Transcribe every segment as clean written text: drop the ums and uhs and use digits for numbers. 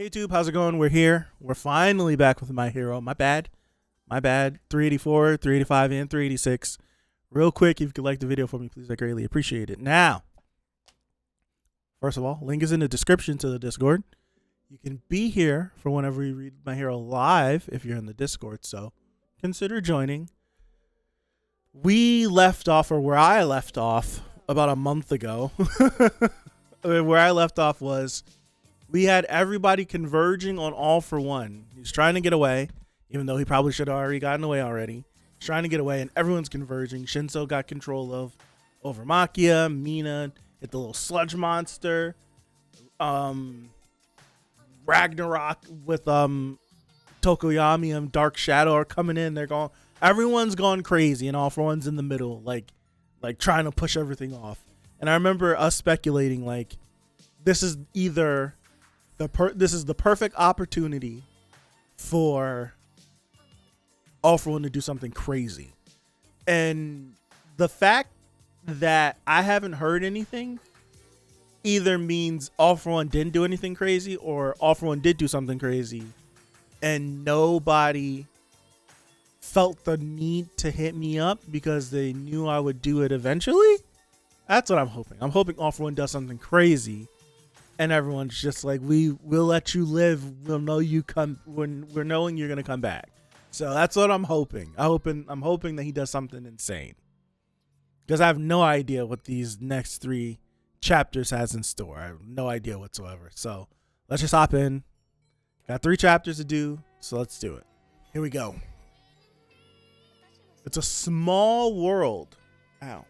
Hey YouTube, how's it going? We're here. We're finally back with My Hero. My bad. 384, 385, and 386. Real quick, if you could like the video for me, please, I greatly appreciate it. Now, first of all, link is in the description to the Discord. You can be here for whenever we read My Hero live if you're in the Discord, so consider joining. We left off, or where I left off, about a month ago. Where I left off was we had everybody converging on All for One. He's trying to get away, even though he probably should have already gotten away already. He's trying to get away, and everyone's converging. Shinso got control over Makia. Mina hit the little sludge monster. Ragnarok with Tokoyami and Dark Shadow are coming in. They're going. Everyone's gone crazy, and All for One's in the middle, like trying to push everything off. And I remember us speculating, like, this is either this is the perfect opportunity for All for One to do something crazy. And the fact that I haven't heard anything either means All for One didn't do anything crazy, or All for One did do something crazy and nobody felt the need to hit me up because they knew I would do it eventually. That's what I'm hoping. I'm hoping All for One does something crazy and everyone's just like, we'll let you live. We'll know you come when we're knowing you're gonna come back. So that's what I'm hoping. I'm hoping that he does something insane, because I have no idea what these next 3 chapters has in store. I have no idea whatsoever. So let's just hop in. Got 3 chapters to do, so let's do it. Here we go. It's a small world. Ow.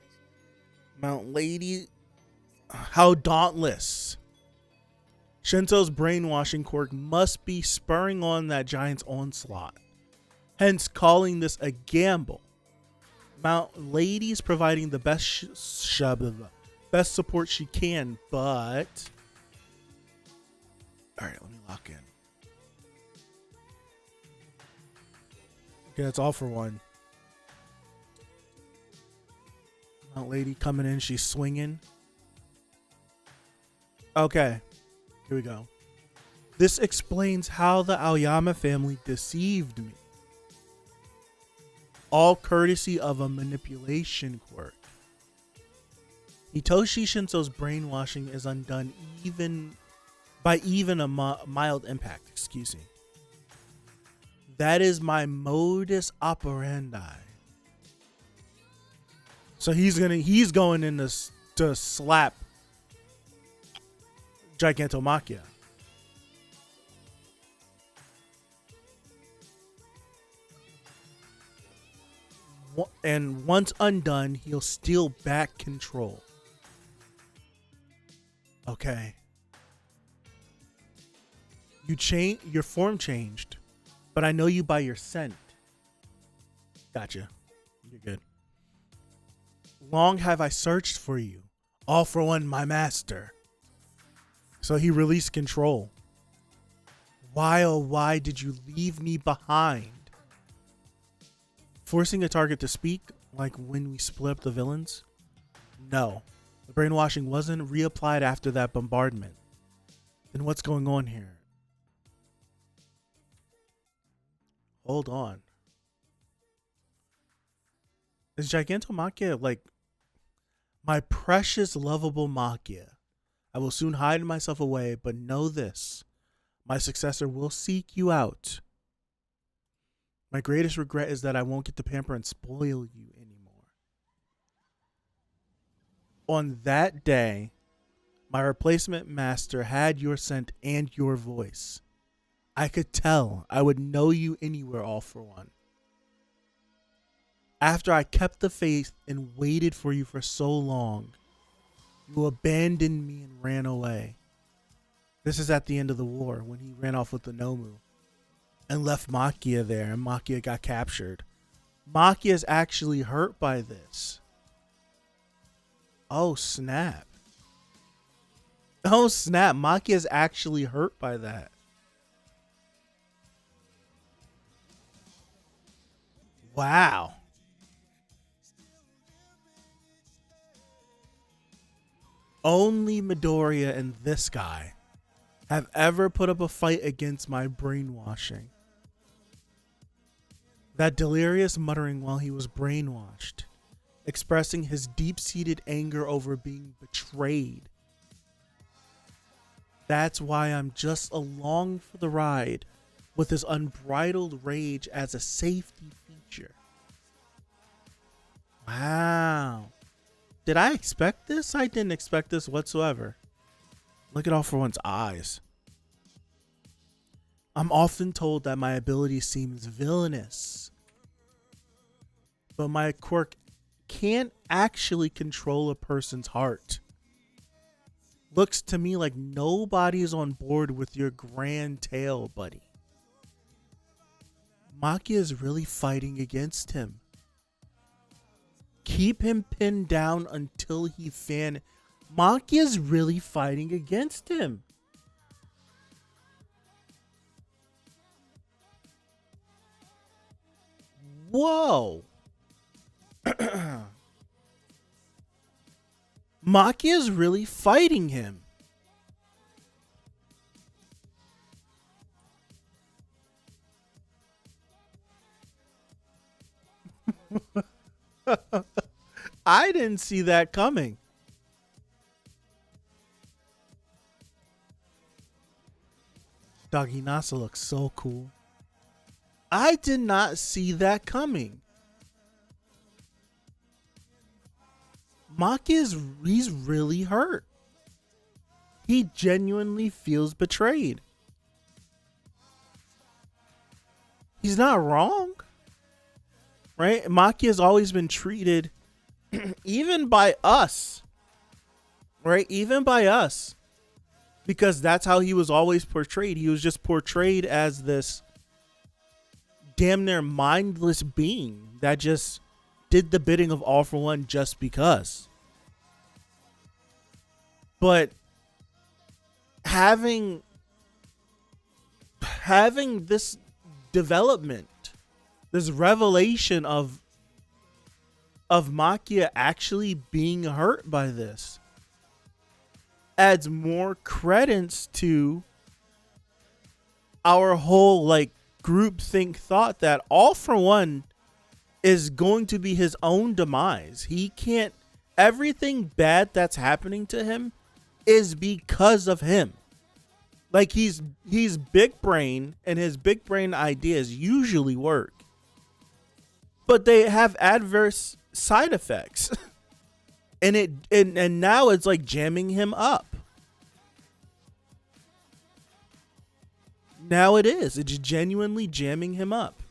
Mount Lady. How dauntless. Shinso's brainwashing quirk must be spurring on that giant's onslaught, hence calling this a gamble. Mount Lady's providing the best best support she can, but alright, let me lock in. Okay, that's All for One. Mount Lady coming in, she's swinging. Okay, here we go. This explains how the Aoyama family deceived me. All courtesy of a manipulation quirk. Hitoshi Shinso's brainwashing is undone even a mild impact. Excuse me. That is my modus operandi. So he's going in to slap Gigantomachia. And once undone, he'll steal back control. Okay. Your form changed, but I know you by your scent. Gotcha. You're good. Long have I searched for you, All for One, my master. So he released control. Why, oh why did you leave me behind? Forcing a target to speak, like when we split up the villains? No. The brainwashing wasn't reapplied after that bombardment. Then what's going on here? Hold on. Is Gigantomachia like my precious, lovable Machia? I will soon hide myself away, but know this. My successor will seek you out. My greatest regret is that I won't get to pamper and spoil you anymore. On that day, my replacement master had your scent and your voice. I could tell I would know you anywhere, All for One. After I kept the faith and waited for you for so long, you abandoned me and ran away. This is at the end of the war, when he ran off with the Nomu and left Makia there, and Makia got captured. Makia is actually hurt by this. Oh snap. Oh snap, Makia is actually hurt by that. Wow. Only Midoriya and this guy have ever put up a fight against my brainwashing. That delirious muttering while he was brainwashed, expressing his deep-seated anger over being betrayed. That's why I'm just along for the ride with his unbridled rage as a safety feature. Wow. Did I expect this? I didn't expect this whatsoever. Look at All For One's eyes. I'm often told that my ability seems villainous, but my quirk can't actually control a person's heart. Looks to me like nobody's on board with your grand tale, buddy. Maki is really fighting against him. Keep him pinned down until he Maki is really fighting against him. Whoa. Maki is really fighting him. I didn't see that coming. Doggy Nasa looks so cool. I did not see that coming. Maki he's really hurt. He genuinely feels betrayed. He's not wrong. Right? Maki has always been treated, even by us. Right? Even by us. Because that's how he was always portrayed. He was just portrayed as this damn near mindless being that just did the bidding of All For One just because. But having this development, this revelation of Makia actually being hurt by this adds more credence to our whole like groupthink thought that All For One is going to be his own demise. He can't, everything bad that's happening to him is because of him. Like he's big brain, and his big brain ideas usually work, but they have adverse side effects. and now it's like jamming him up. Now it's genuinely jamming him up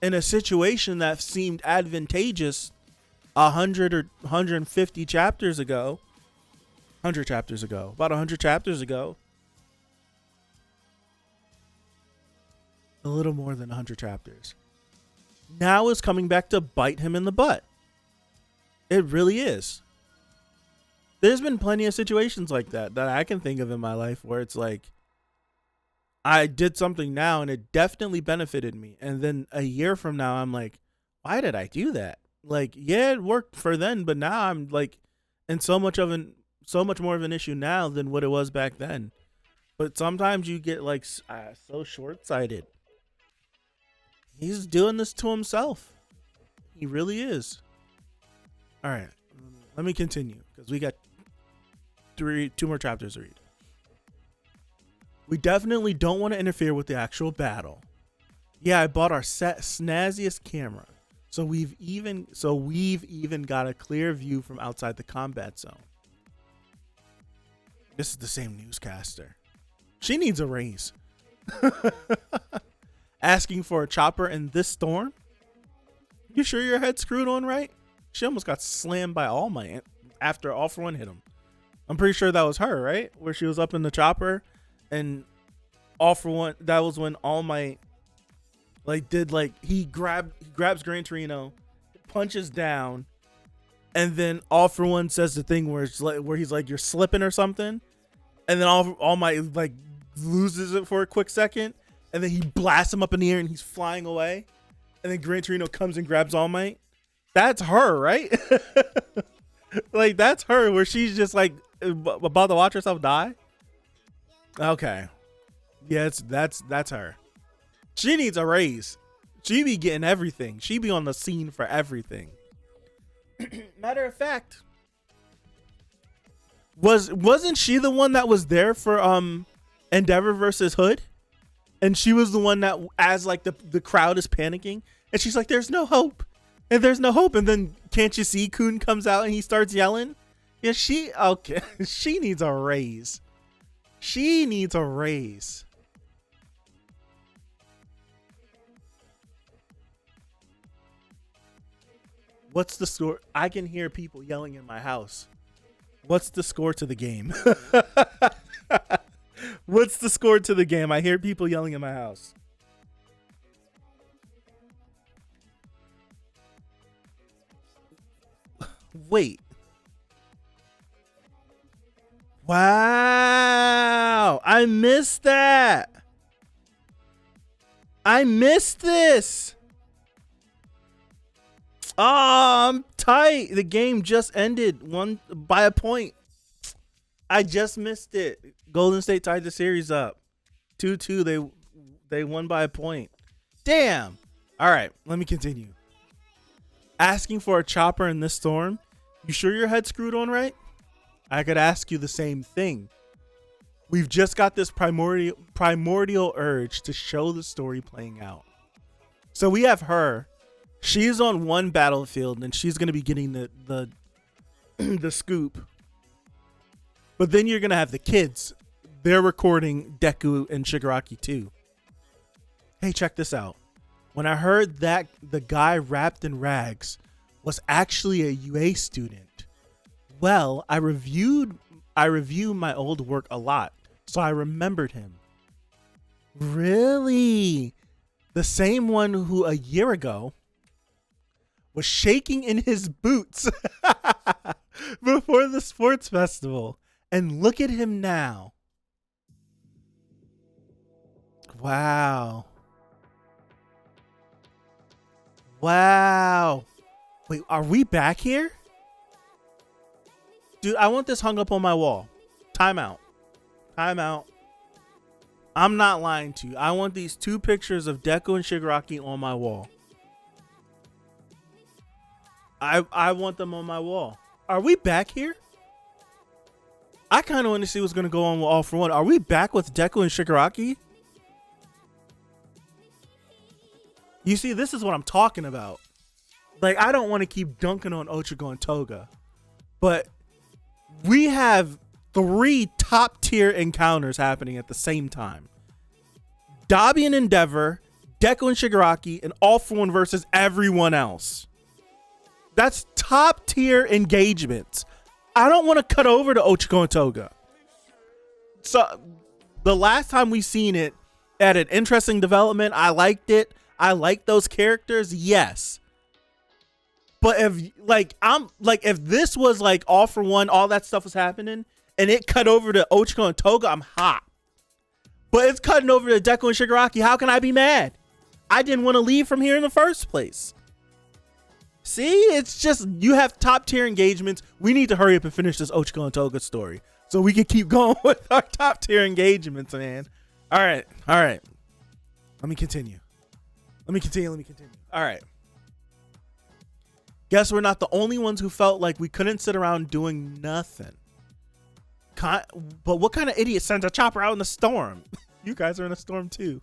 in a situation that seemed advantageous 100 or 150 chapters ago. 100 chapters ago. About 100 chapters ago. A little more than 100 chapters. Now is coming back to bite him in the butt. It really is. There's been plenty of situations like that I can think of in my life where it's like, I did something now and it definitely benefited me. And then a year from now, I'm like, why did I do that? Like, yeah, it worked for then, but now I'm like in so much more of an issue now than what it was back then. But sometimes you get like so short-sighted. He's doing this to himself. He really is. All right, let me continue because we got two more chapters to read. We definitely don't want to interfere with the actual battle. Yeah, I bought our snazziest camera, so we've even got a clear view from outside the combat zone. This is the same newscaster. She needs a raise. Asking for a chopper in this storm? You sure your head's screwed on right? She almost got slammed by All Might after All For One hit him. I'm pretty sure that was her, right? Where she was up in the chopper and All For One, that was when All Might he grabs Gran Torino, punches down, and then All For One says the thing where he's like, you're slipping or something, and then All Might like loses it for a quick second, and then he blasts him up in the air and he's flying away, and then Gran Torino comes and grabs All Might. That's her, right? Like that's her, where she's just like about to watch herself die. Okay. Yeah, that's her. She needs a raise. She be getting everything. She be on the scene for everything. Matter of fact, wasn't she the one that was there for Endeavor versus Hood? And she was the one that, as like the crowd is panicking, and she's like, "There's no hope, and there's no hope." And then can't you see Kun comes out and he starts yelling? Yeah, okay. She needs a raise. She needs a raise. What's the score? I can hear people yelling in my house. What's the score to the game? What's the score to the game? I hear people yelling in my house. Wait. Wow. I missed that. I missed this. Oh, I'm tight. The game just ended by a point. I just missed it. Golden State tied the series up 2-2. They won by a point. Damn. All right, let me continue. Asking for a chopper in this storm. You sure your head's screwed on right? I could ask you the same thing. We've just got this primordial urge to show the story playing out. So we have her. She's on one battlefield and she's going to be getting the the scoop. But then you're going to have the kids. They're recording Deku and Shigaraki too. Hey, check this out. When I heard that the guy wrapped in rags was actually a UA student, well, I review my old work a lot, so I remembered him. Really? The same one who a year ago was shaking in his boots before the sports festival. And look at him now. Wow. Wow. Wait, are we back here? Dude, I want this hung up on my wall. Time out. Time out. I'm not lying to you. I want these two pictures of Deku and Shigaraki on my wall. I want them on my wall. Are we back here? I kind of want to see what's going to go on with All For One. Are we back with Deku and Shigaraki? You see, this is what I'm talking about. Like, I don't want to keep dunking on Ochago and Toga, but we have 3 top tier encounters happening at the same time. Dabi and Endeavor, Deku and Shigaraki, and All For One versus everyone else. That's top tier engagements. I don't want to cut over to Ochago and Toga. So the last time we seen it had an interesting development. I liked it. I like those characters. Yes. But if this was like All For One, all that stuff was happening and it cut over to Ochago and Toga, I'm hot. But it's cutting over to Deku and Shigaraki. How can I be mad? I didn't want to leave from here in the first place. See, it's just, you have top tier engagements. We need to hurry up and finish this Ochago and Toga story so we can keep going with our top tier engagements, man. All right. Let me continue. All right. Guess we're not the only ones who felt like we couldn't sit around doing nothing. But what kind of idiot sends a chopper out in the storm? You guys are in a storm too.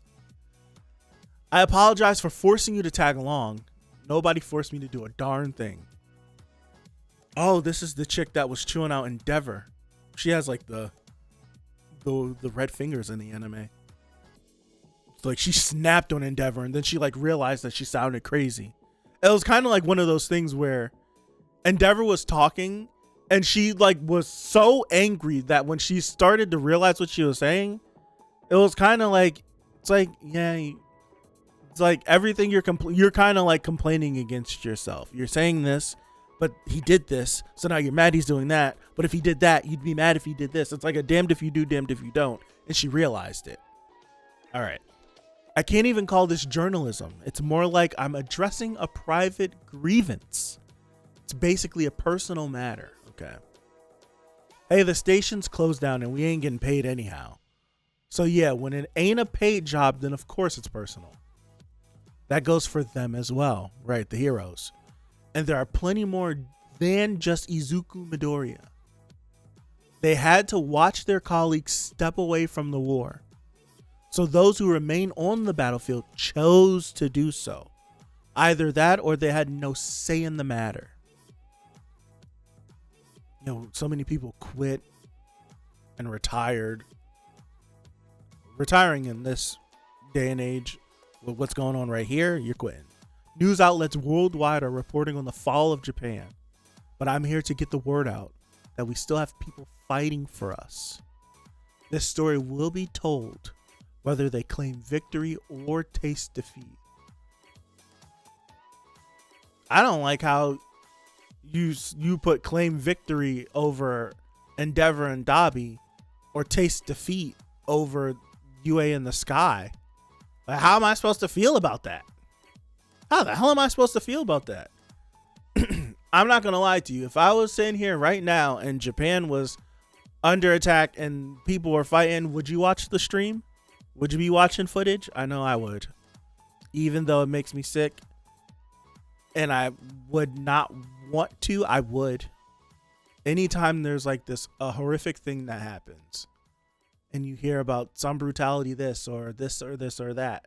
I apologize for forcing you to tag along. Nobody forced me to do a darn thing. Oh, this is the chick that was chewing out Endeavor. She has like the red fingers in the anime. It's like she snapped on Endeavor and then she like realized that she sounded crazy. It was kind of like one of those things where Endeavor was talking and she like was so angry that when she started to realize what she was saying, it was kind of like, it's like, yeah, it's like everything you're kind of like complaining against yourself. You're saying this, but he did this, so now you're mad he's doing that. But if he did that, you'd be mad if he did this. It's like a damned if you do, damned if you don't. And she realized it. All right. I can't even call this journalism. It's more like I'm addressing a private grievance. It's basically a personal matter. Okay. Hey, the station's closed down and we ain't getting paid anyhow. So yeah, when it ain't a paid job, then of course it's personal. That goes for them as well, right? The heroes. And there are plenty more than just Izuku Midoriya. They had to watch their colleagues step away from the war. So those who remain on the battlefield chose to do so. Either that or they had no say in the matter. You know, so many people quit and retired. Retiring in this day and age with what's going on right here, you're quitting. News outlets worldwide are reporting on the fall of Japan. But I'm here to get the word out that we still have people fighting for us. This story will be told whether they claim victory or taste defeat. I don't like how you put claim victory over Endeavor and Dabi, or taste defeat over UA in the Sky. Like, how am I supposed to feel about that? How the hell am I supposed to feel about that? I'm not gonna lie to you. If I was sitting here right now and Japan was under attack and people were fighting, would you watch the stream? Would you be watching footage? I know I would. Even though it makes me sick and I would not want to, I would. Anytime there's like a horrific thing that happens and you hear about some brutality, this or this or this or that,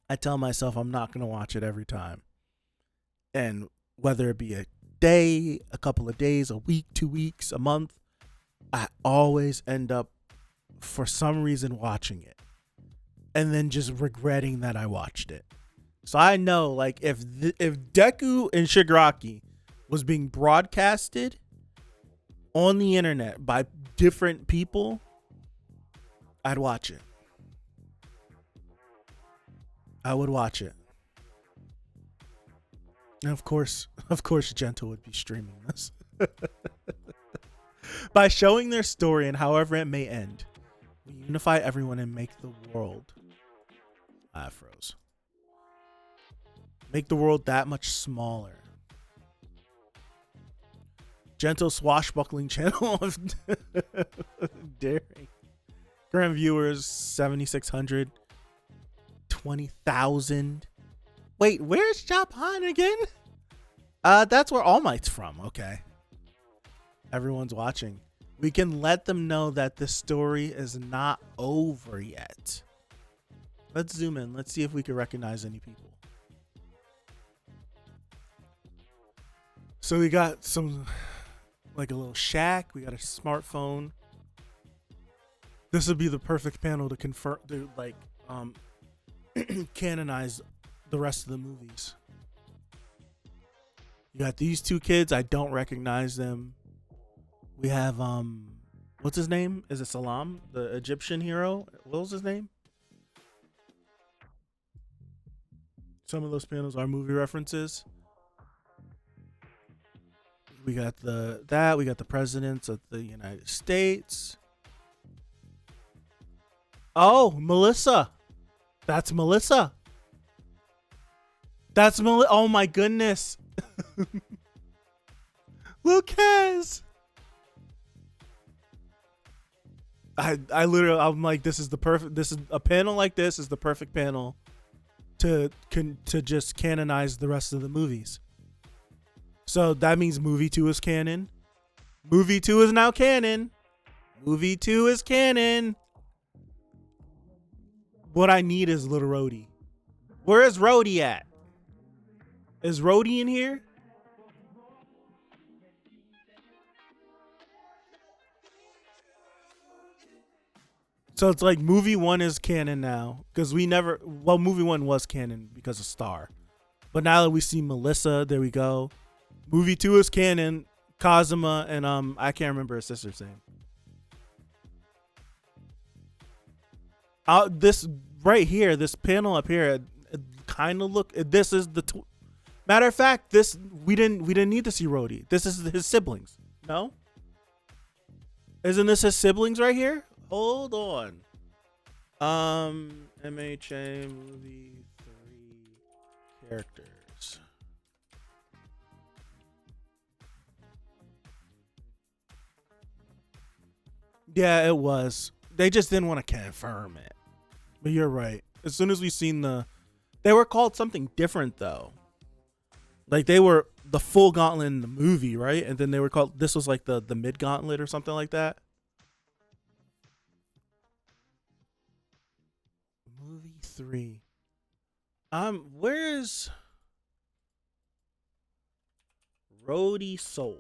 I tell myself I'm not going to watch it every time. And whether it be a day, a couple of days, a week, 2 weeks, a month, I always end up for some reason watching it and then just regretting that I watched it. So I know, like, if Deku and Shigaraki was being broadcasted on the internet by different people, I'd watch it. I would watch it. And of course, Gentle would be streaming this. By showing their story and however it may end, we unify everyone and make the world. I froze. Make the world that much smaller. Gentle swashbuckling channel of daring. Current viewers 7,600. 20,000. Wait, where's Japan again? That's where All Might's from. Okay. Everyone's watching. We can let them know that the story is not over yet. Let's zoom in. Let's see if we can recognize any people. So we got some, like a little shack. We got a smartphone. This would be the perfect panel to confirm, to like, canonize the rest of the movies. You got these two kids. I don't recognize them. We have what's his name? Is it Salam, the Egyptian hero? What was his name? Some of those panels are movie references. We got we got the presidents of the United States. Oh, Melissa. That's Melissa. That's Melissa. Oh my goodness. Lucas. I literally, I'm like, this is a panel like this is the perfect panel to just canonize the rest of the movies. So that means movie 2 is canon. Movie 2 is now canon. Movie 2 is canon. What I need is Little Rhodey. Where is Rhodey at? Is Rhodey in here? So it's like movie 1 is canon now. Because movie 1 was canon because of Star. But now that we see Melissa, there we go. Movie 2 is canon. Kazuma and I can't remember her sister's name. This right here, this panel up here, it kind of look. This is the matter of fact. This we didn't need to see Rhodey. This is his siblings. No, isn't this his siblings right here? Hold on. MHA movie 3 characters. Yeah, it was. They just didn't want to confirm it. But you're right. As soon as we seen they were called something different though. Like they were the full gauntlet in the movie, right? And then they were called. This was like the mid gauntlet or something like that. Movie 3. Where's Rhodey Soul?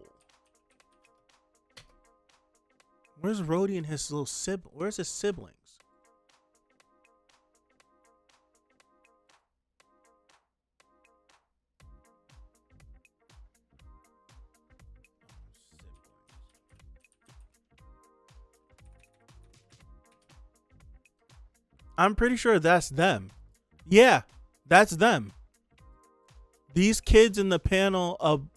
Where's Rhodey and his little sibling? Where's his siblings? I'm pretty sure that's them. Yeah, that's them. These kids in the panel of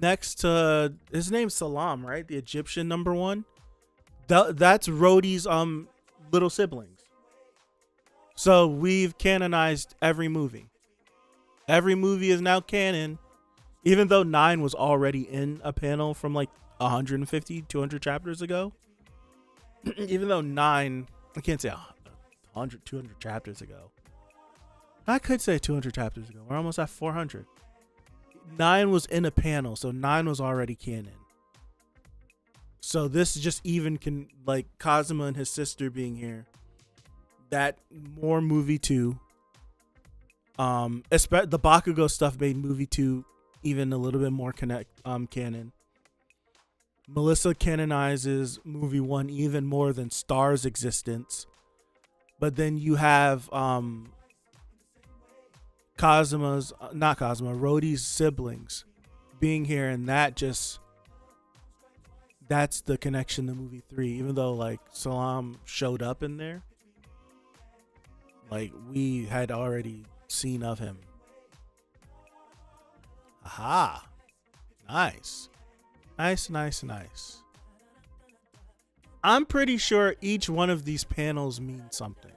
next to his name's Salam, right? The Egyptian number 1. That's Rhodey's little siblings. So we've canonized every movie. Every movie is now canon, even though 9 was already in a panel from like 150, 200 chapters ago. Even though 9, I can't say 100, 200 chapters ago. I could say 200 chapters ago. We're almost at 400. 9 was in a panel, so 9 was already canon. So this just even can, like, Kazuma and his sister being here. That more movie 2. The Bakugo stuff made movie 2 even a little bit more canon. Melissa canonizes movie 1 even more than Star's existence. But then you have Rhodey's siblings being here, and that's the connection to movie 3. Even though like Salam showed up in there, like we had already seen of him. Aha. Nice. Nice. I'm pretty sure each one of these panels means something.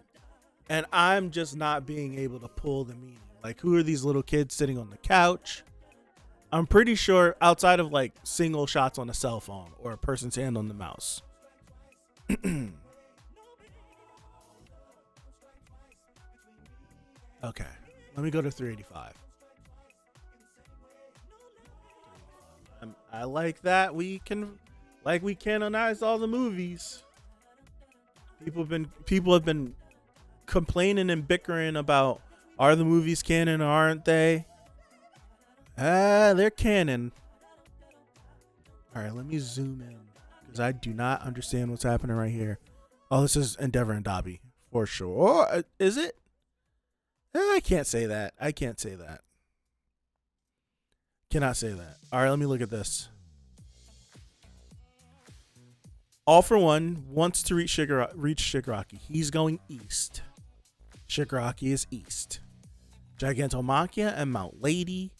And I'm just not being able to pull the meaning. Like, who are these little kids sitting on the couch? I'm pretty sure outside of like single shots on a cell phone or a person's hand on the mouse. Okay, let me go to 385. I like that we canonize all the movies. People have been complaining and bickering about, are the movies canon or aren't they? They're canon. All right, let me zoom in because I do not understand what's happening right here. Oh, this is Endeavor and Dobby for sure. Is it? I can't say that. Cannot say that. All right, let me look at this. All for One wants to reach Shigaraki. He's going east. Shigaraki is east. Gigantomachia and Mount Lady,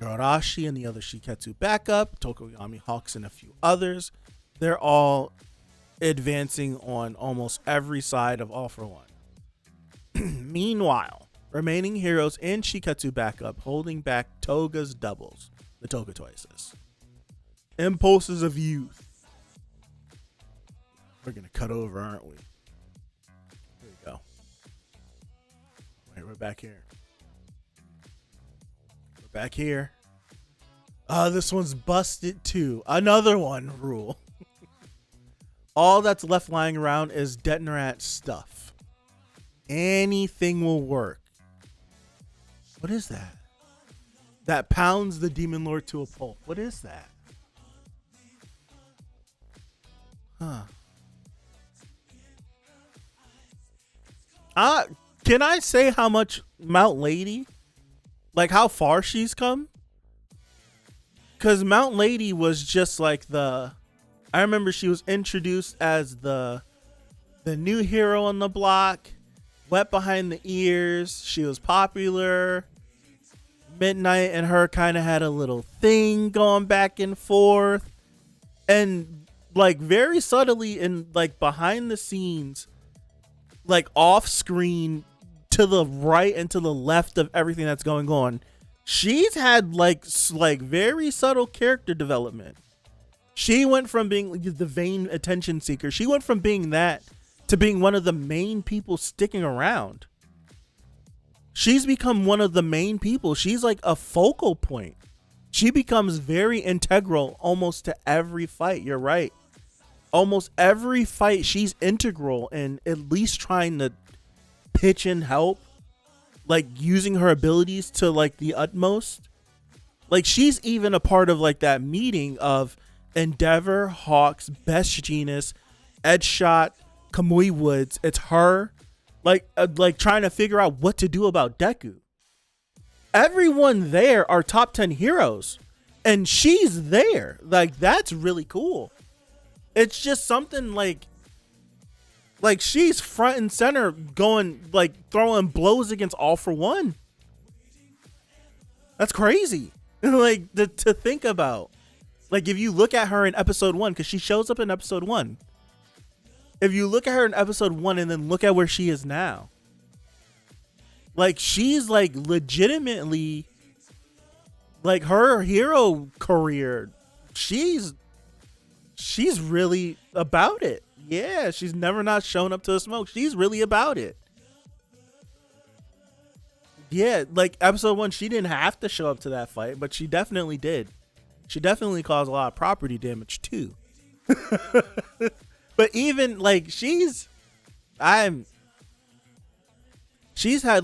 Yorarashi and the other Shiketsu backup, Tokoyami Hawks and a few others. They're all advancing on almost every side of All for One. Meanwhile, remaining heroes and Shiketsu backup holding back Toga's doubles, the Toga Toises. Impulses of youth. We're going to cut over, aren't we? Here we go. Wait, we're back here. This one's busted too. Another one rule. All that's left lying around is Detonarat stuff. Anything will work. What is that? That pounds the Demon Lord to a pulp. What is that? Can I say how much Mount Lady, like how far she's come? Because Mount Lady was just like I remember she was introduced as the new hero on the block, wet behind the ears. She was popular. Midnight and her kind of had a little thing going back and forth. And like very subtly in like behind the scenes, like off screen to the right and to the left of everything that's going on, she's had like very subtle character development. She went from being the vain attention seeker. She went from being that to being one of the main people sticking around. She's become one of the main people. She's like a focal point. She becomes very integral almost to every fight. You're right. Almost every fight, she's integral in at least trying to pitch in help, like using her abilities to like the utmost. Like she's even a part of like that meeting of Endeavor, Hawks, Best Genius, Edgeshot, Kamui Woods. It's her like trying to figure out what to do about Deku. Everyone there are top 10 heroes and she's there. Like that's really cool. It's just something like she's front and center going like throwing blows against All For One. That's crazy. Like to think about. Like if you look at her in episode 1, because she shows up in episode 1. If you look at her in episode 1 and then look at where she is now, like she's like legitimately like her hero career, she's really about it. Yeah, she's never not shown up to the smoke. She's really about it. Yeah, like episode 1, she didn't have to show up to that fight, but she definitely did. She definitely caused a lot of property damage too. But even like she's had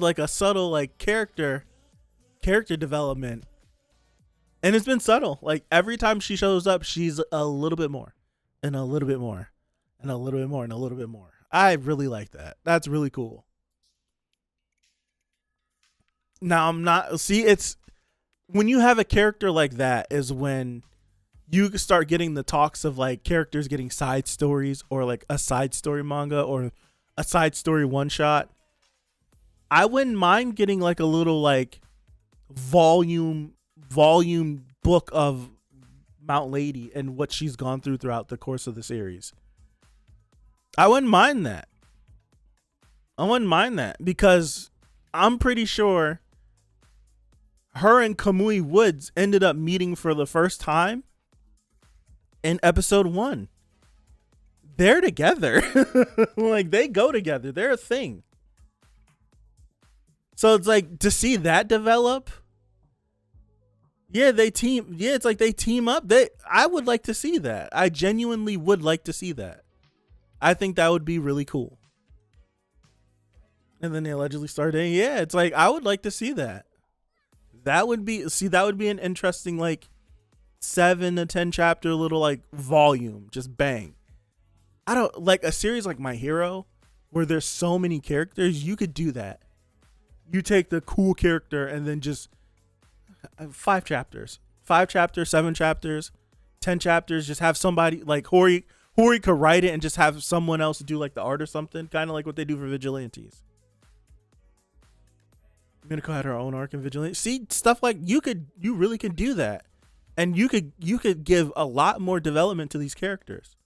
like a subtle like character development, and it's been subtle. Like every time she shows up, she's a little bit more and a little bit more and a little bit more and a little bit more. I really like that. That's really cool. Now it's when you have a character like that is when you start getting the talks of like characters getting side stories or like a side story manga or a side story one shot. I wouldn't mind getting like a little like volume book of Mount Lady and what she's gone throughout the course of the series. I wouldn't mind that. Because I'm pretty sure her and Kamui Woods ended up meeting for the first time in episode 1. They're together. Like they go together. They're a thing. So it's like to see that develop. Yeah, it's like they team up. I would like to see that. I genuinely would like to see that. I think that would be really cool. And then they allegedly started. Yeah, it's like I would like to see that. That would be an interesting like 7 to 10 chapter little like volume. Just bang. I don't like a series like My Hero where there's so many characters. You could do that. You take the cool character and then just 5 chapters, 7 chapters, 10 chapters. Just have somebody like Hori could write it and just have someone else do like the art or something. Kind of like what they do for Vigilantes. Minako had her own arc in Vigilante. See, stuff like you really could do that. And you could give a lot more development to these characters.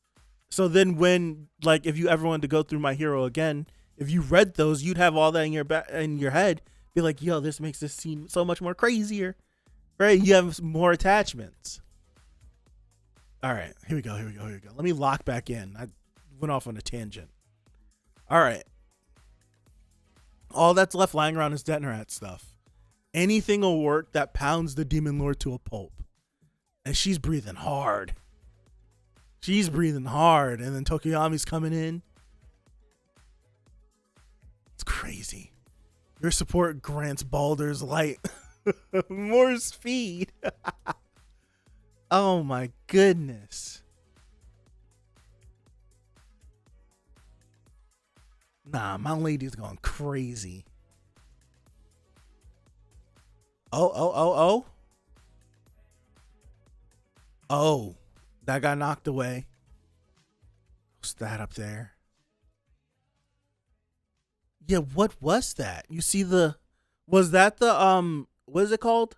So then when like if you ever wanted to go through My Hero again, if you read those, you'd have all that in your head. Be like, yo, this makes this scene so much more crazier. Right? You have more attachments. All right, here we go. Let me lock back in. I went off on a tangent. All right. All that's left lying around is Detnerat stuff. Anything will work that pounds the Demon Lord to a pulp. And she's breathing hard. And then Tokoyami's coming in. It's crazy. Your support grants Baldur's Light more speed. Oh my goodness. Nah, my lady's going crazy. Oh. Oh, that got knocked away. What's that up there? Yeah, what was that? You see was that the, what is it called?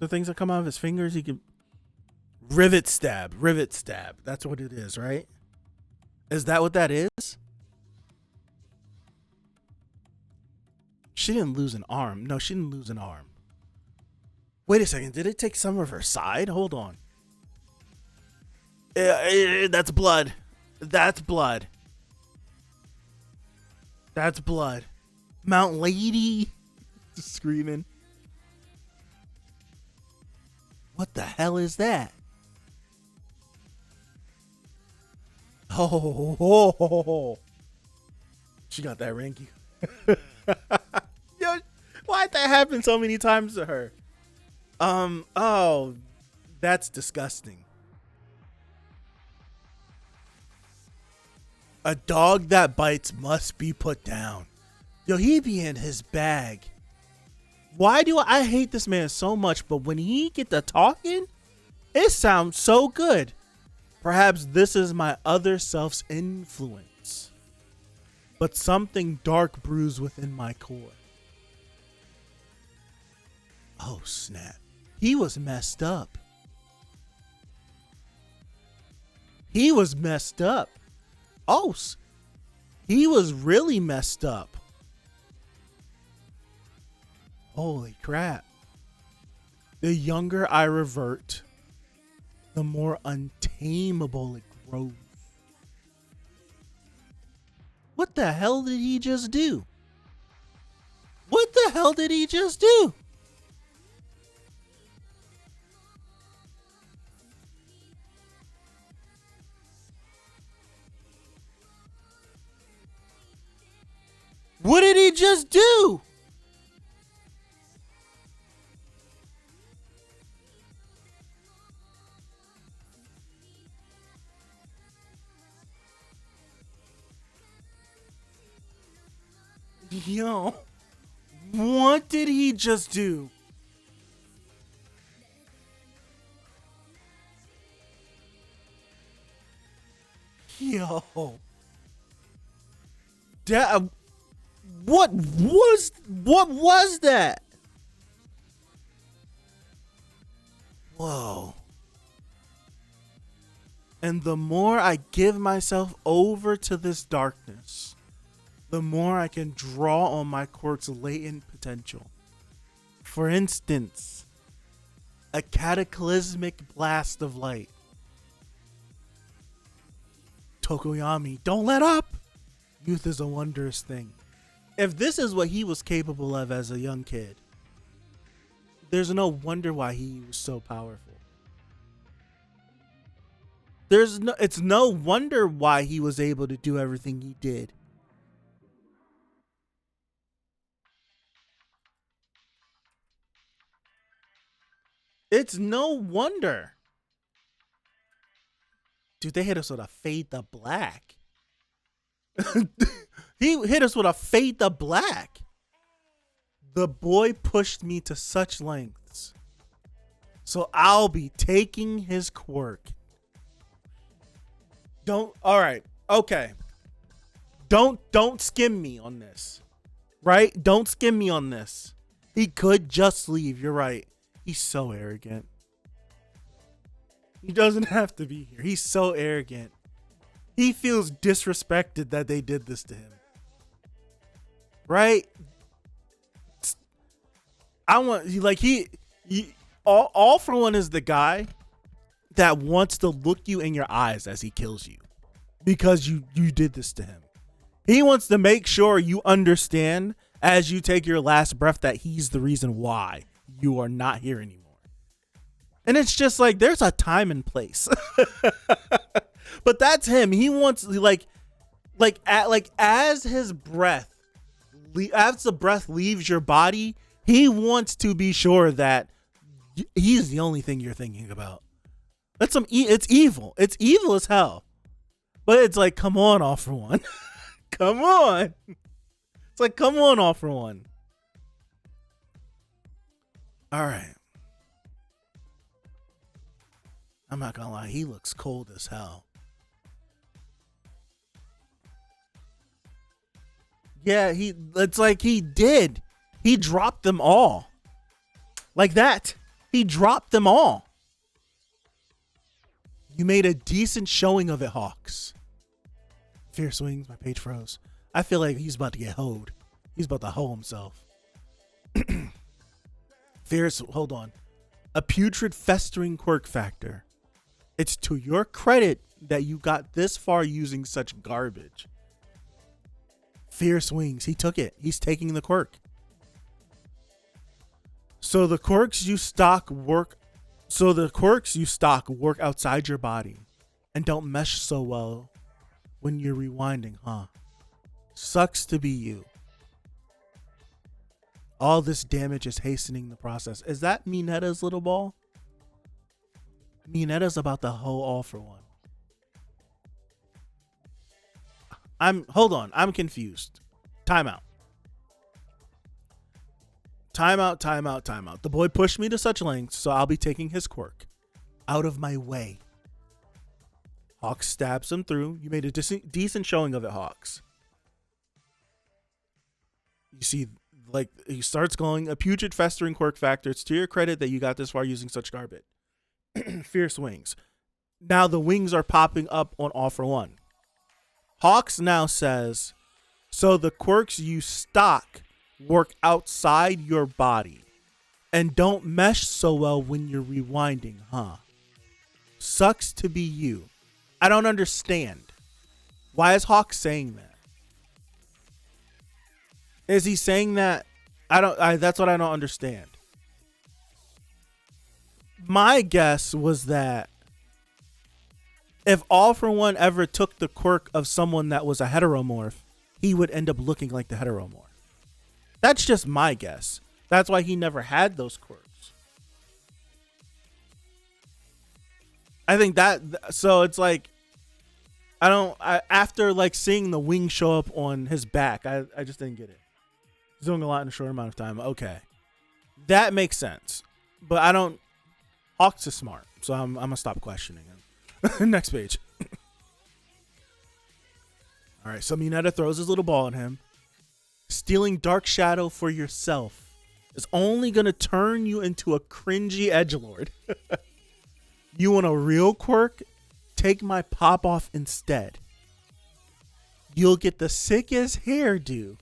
The things that come out of his fingers, he can, rivet stab. That's what it is, right? Is that what that is? She didn't lose an arm. No, she didn't lose an arm. Wait a second. Did it take some of her side? Hold on. That's blood. That's blood. That's blood. Mount Lady. Just screaming. What the hell is that? Oh. She got that ranky. Yo, why'd that happen so many times to her? Oh, that's disgusting. A dog that bites must be put down. Yo, he be in his bag. Why do I hate this man so much? But when he get to talking, it sounds so good. Perhaps this is my other self's influence. But something dark brews within my core. Oh, snap. He was messed up. He was messed up. Oh, he was really messed up. Holy crap. The younger I revert, the more untamable it grows. What the hell did he just do? What the hell did he just do? What did he just do? Yo, what did he just do? Yo. What was that? Whoa. And the more I give myself over to this darkness, the more I can draw on my quirk's latent potential. For instance, a cataclysmic blast of light. Tokoyami, don't let up! Youth is a wondrous thing. If this is what he was capable of as a young kid, there's no wonder why he was so powerful. It's no wonder why he was able to do everything he did. It's no wonder. Dude, they hit us with a fade to black. He hit us with a fade to black. The boy pushed me to such lengths. So I'll be taking his quirk. Alright, okay. Don't skim me on this. Right? Don't skim me on this. He could just leave, you're right. He's so arrogant. He doesn't have to be here. He's so arrogant. He feels disrespected that they did this to him. Right? All for one is the guy that wants to look you in your eyes as he kills you because you did this to him. He wants to make sure you understand as you take your last breath that he's the reason why you are not here anymore. And it's just like, there's a time and place. But that's him. He wants as the breath leaves your body, he wants to be sure that he's the only thing you're thinking about. That's it's evil. It's evil as hell. But it's like, come on, All For One. Come on. It's like, come on, All For One. All right. I'm not gonna lie, he looks cold as hell. Yeah, it's like he did. He dropped them all. Like that. He dropped them all. You made a decent showing of it, Hawks. Fierce Wings, my page froze. I feel like he's about to get hoed. He's about to hoe himself. Fierce, hold on. A putrid festering quirk factor. It's to your credit that you got this far using such garbage. Fierce Wings. He took it. He's taking the quirk. So the quirks you stock work outside your body and don't mesh so well when you're rewinding, huh? Sucks to be you. All this damage is hastening the process. Is that Minetta's little ball? Minetta's about to hoe all for one. Hold on. I'm confused. Timeout. The boy pushed me to such lengths, so I'll be taking his quirk. Out of my way. Hawks stabs him through. You made a decent showing of it, Hawks. You see, like, he starts going, a putrid festering quirk factor. It's to your credit that you got this far using such garbage. Fierce Wings. Now the wings are popping up on All for One. Hawks now says, so the quirks you stock work outside your body and don't mesh so well when you're rewinding, huh? Sucks to be you. I don't understand. Why is Hawks saying that? Is he saying that? That's what I don't understand. My guess was that if All for One ever took the quirk of someone that was a heteromorph, he would end up looking like the heteromorph. That's just my guess. That's why he never had those quirks. I think that, so it's like, after like seeing the wing show up on his back, I just didn't get it. He's doing a lot in a short amount of time. Okay. That makes sense. But Hawks is smart, so I'm going to stop questioning him. Next page. All right, so Mineta throws his little ball at him. Stealing Dark Shadow for yourself is only going to turn you into a cringy edgelord. You want a real quirk? Take my pop off instead. You'll get the sickest hairdo.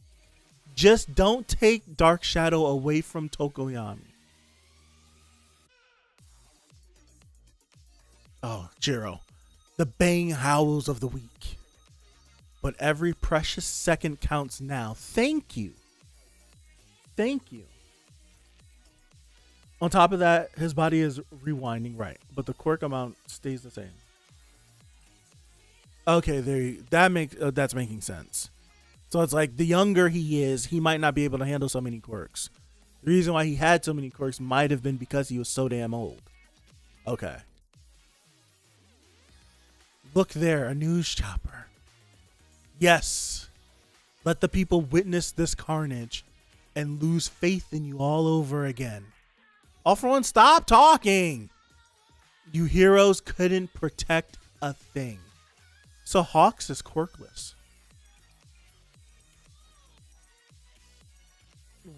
Just don't take Dark Shadow away from Tokoyami. Oh, Jiro. The bang howls of the week. But every precious second counts now. Thank you. Thank you. On top of that, his body is rewinding, right? But the quirk amount stays the same. Okay, that's making sense. So it's like the younger he is, he might not be able to handle so many quirks. The reason why he had so many quirks might have been because he was so damn old. Okay. Look there, a news chopper. Yes. Let the people witness this carnage and lose faith in you all over again. All for One, stop talking. You heroes couldn't protect a thing. So Hawks is quirkless.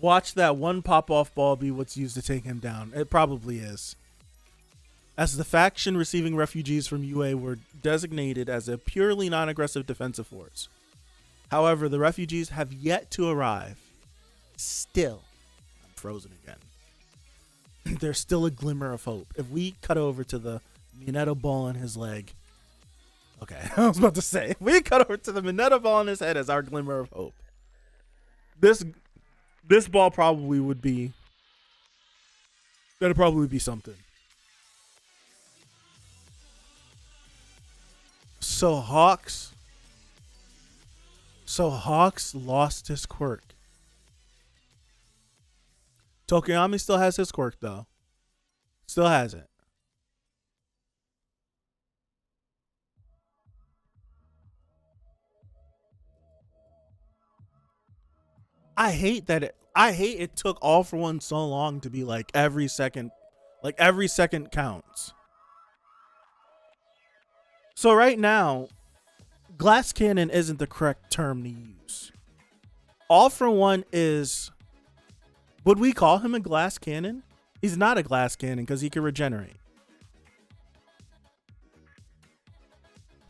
Watch that one pop-off ball be what's used to take him down. It probably is. As the faction receiving refugees from UA were designated as a purely non-aggressive defensive force. However, the refugees have yet to arrive. Still, I'm frozen again. There's still a glimmer of hope. If we cut over to the Mineta ball in his leg. Okay, I was about to say. If we cut over to the Mineta ball in his head as our glimmer of hope. This ball probably would be. That'd probably be something. So Hawks lost his quirk. Tokoyami still has his quirk though. Still has it. I hate it took All for One so long to be like every second counts. So right now, glass cannon isn't the correct term to use. All for One is, would we call him a glass cannon? He's not a glass cannon because he can regenerate.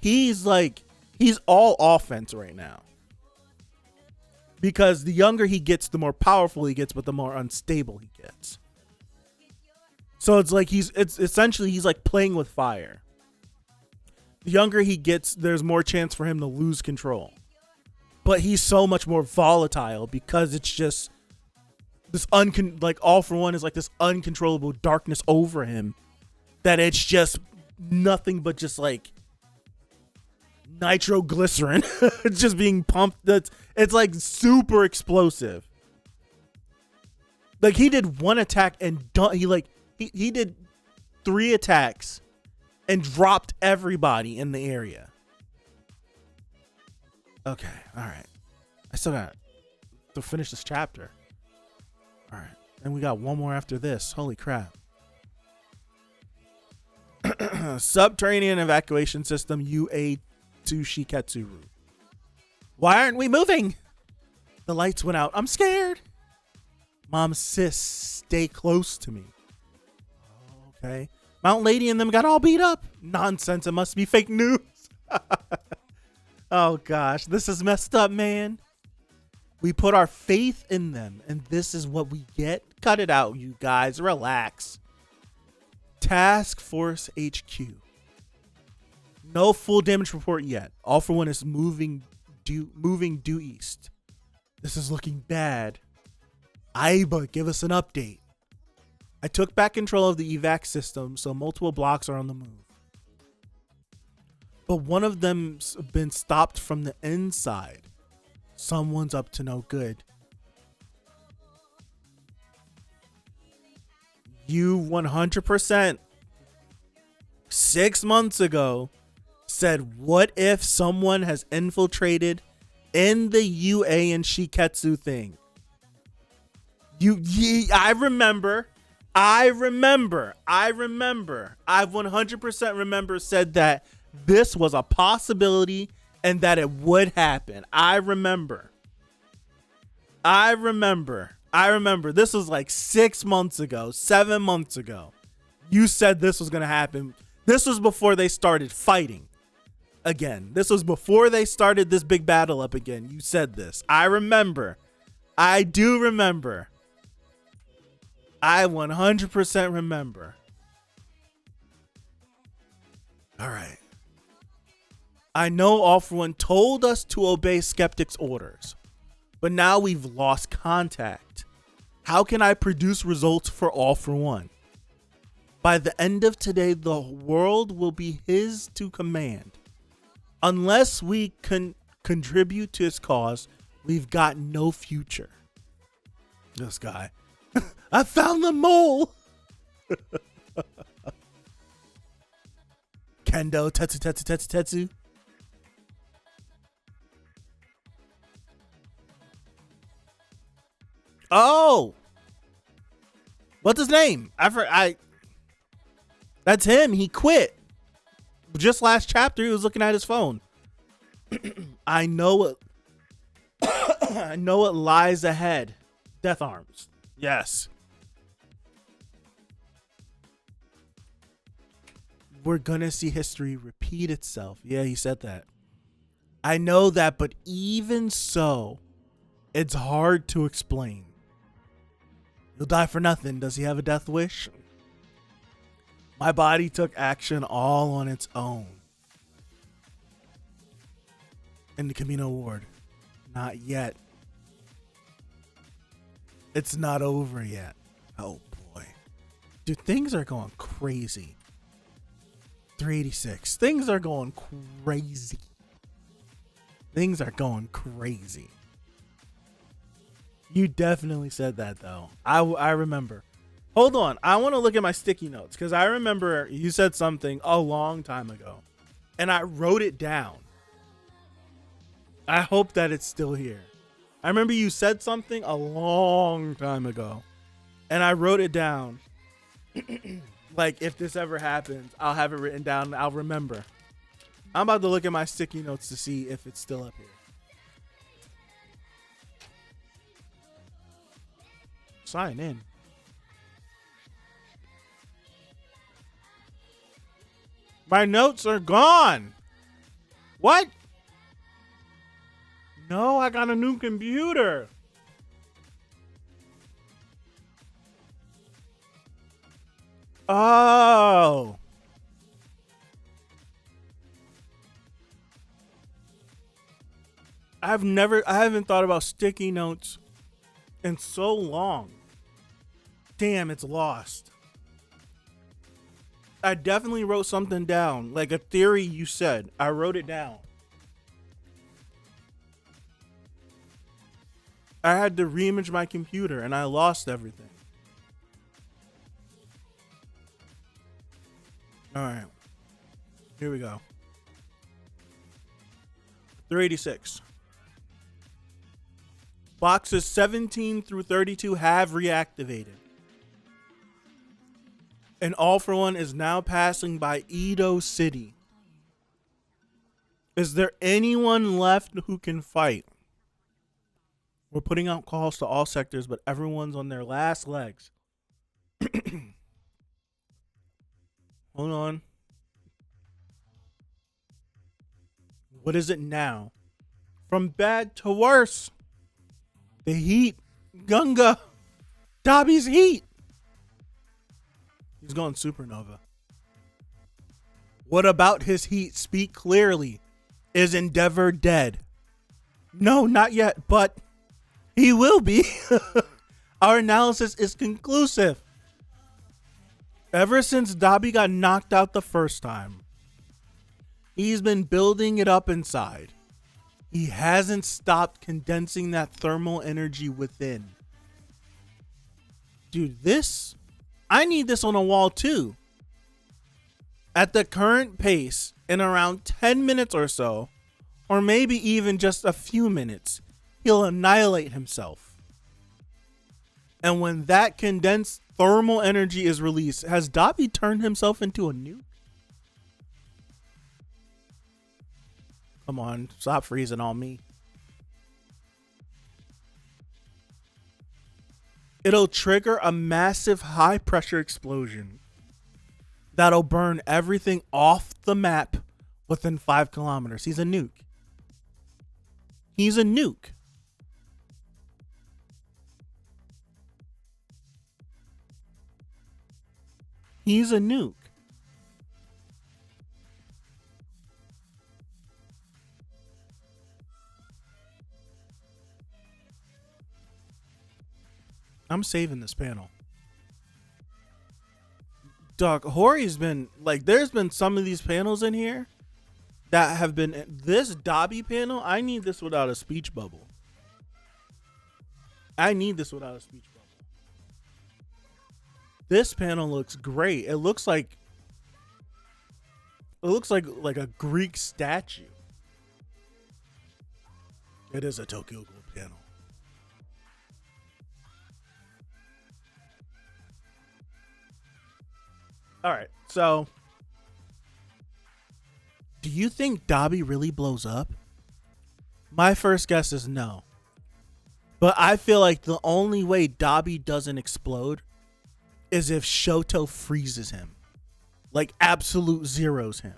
He's all offense right now. Because the younger he gets, the more powerful he gets, but the more unstable he gets. So it's like it's essentially he's like playing with fire. The younger he gets, there's more chance for him to lose control. But he's so much more volatile because it's just this like All For One is like this uncontrollable darkness over him that it's just nothing but just like nitroglycerin. It's just being pumped. It's like super explosive. Like he did one attack and he did 3 attacks and dropped everybody in the area. Okay, all right. I still got to finish this chapter. All right, and we got one more after this. Holy crap. Subterranean evacuation system UA to Shiketsu route. Why aren't we moving? The lights went out. I'm scared. Mom, sis, stay close to me. Okay. Mount Lady and them got all beat up. Nonsense. It must be fake news. Oh gosh, this is messed up, man. We put our faith in them, and this is what we get. Cut it out, you guys. Relax. Task Force HQ. No full damage report yet. All For One is moving due east. This is looking bad. Aiba, give us an update. I took back control of the evac system, so multiple blocks are on the move. But one of them's been stopped from the inside. Someone's up to no good. You 100% 6 months ago said, what if someone has infiltrated in the UA and Shiketsu thing? I remember. I 100% remember said that this was a possibility and that it would happen. I remember. This was like 6 months ago, 7 months ago. You said this was going to happen. This was before they started fighting again. This was before they started this big battle up again. You said this. I remember. I do remember. I 100% remember. All right. I know All For One told us to obey Skeptic's orders, but now we've lost contact. How can I produce results for All For One? By the end of today, the world will be his to command. Unless we can contribute to his cause, we've got no future. This guy. I found the mole. Kendo, tetsu. Oh, what's his name? That's him. He quit. Just last chapter, he was looking at his phone. I know what lies ahead. Death Arms. Yes. We're gonna see history repeat itself. Yeah, he said that. I know that, but even so, it's hard to explain. He'll die for nothing. Does he have a death wish? My body took action all on its own. In the Camino Ward. Not yet. It's not over yet. Oh boy. Dude, things are going crazy. 386. Things are going crazy. You definitely said that though. I remember. Hold on. I want to look at my sticky notes because I remember you said something a long time ago and I wrote it down. I hope that it's still here. I remember you said something a long time ago and I wrote it down. Like if this ever happens, I'll have it written down and I'll remember. I'm about to look at my sticky notes to see if it's still up here. Sign in. My notes are gone. What? No, I got a new computer. Oh. I haven't thought about sticky notes in so long. Damn, it's lost. I definitely wrote something down, like a theory you said. I wrote it down. I had to reimage my computer and I lost everything. All right. Here we go. 386. Boxes 17 through 32 have reactivated. And All for One is now passing by Edo City. Is there anyone left who can fight? We're putting out calls to all sectors, but everyone's on their last legs. Hold on. What is it now? From bad to worse. The heat. Gunga. Dobby's heat. He's going supernova. What about his heat? Speak clearly. Is Endeavor dead? No, not yet, but he will be. Our analysis is conclusive. Ever since Dobby got knocked out the first time, he's been building it up inside. He hasn't stopped condensing that thermal energy within. Dude, I need this on a wall too. At the current pace, in around 10 minutes or so, or maybe even just a few minutes, he'll annihilate himself. And when that condensed thermal energy is released, has Dobby turned himself into a nuke? Come on, stop freezing on me. It'll trigger a massive high pressure explosion that'll burn everything off the map within 5 kilometers. He's a nuke. He's a nuke. He's a nuke. I'm saving this panel. Dog, Hori's been, like, there's been some of these panels in here that have been, this Dobby panel, I need this without a speech bubble. I need this without a speech bubble. This panel looks great. It looks like a Greek statue. It is a Tokyo Ghoul panel. All right, so do you think Dobby really blows up? My first guess is no. But I feel like the only way Dobby doesn't explode is if Shoto freezes him. Like absolute zeros him.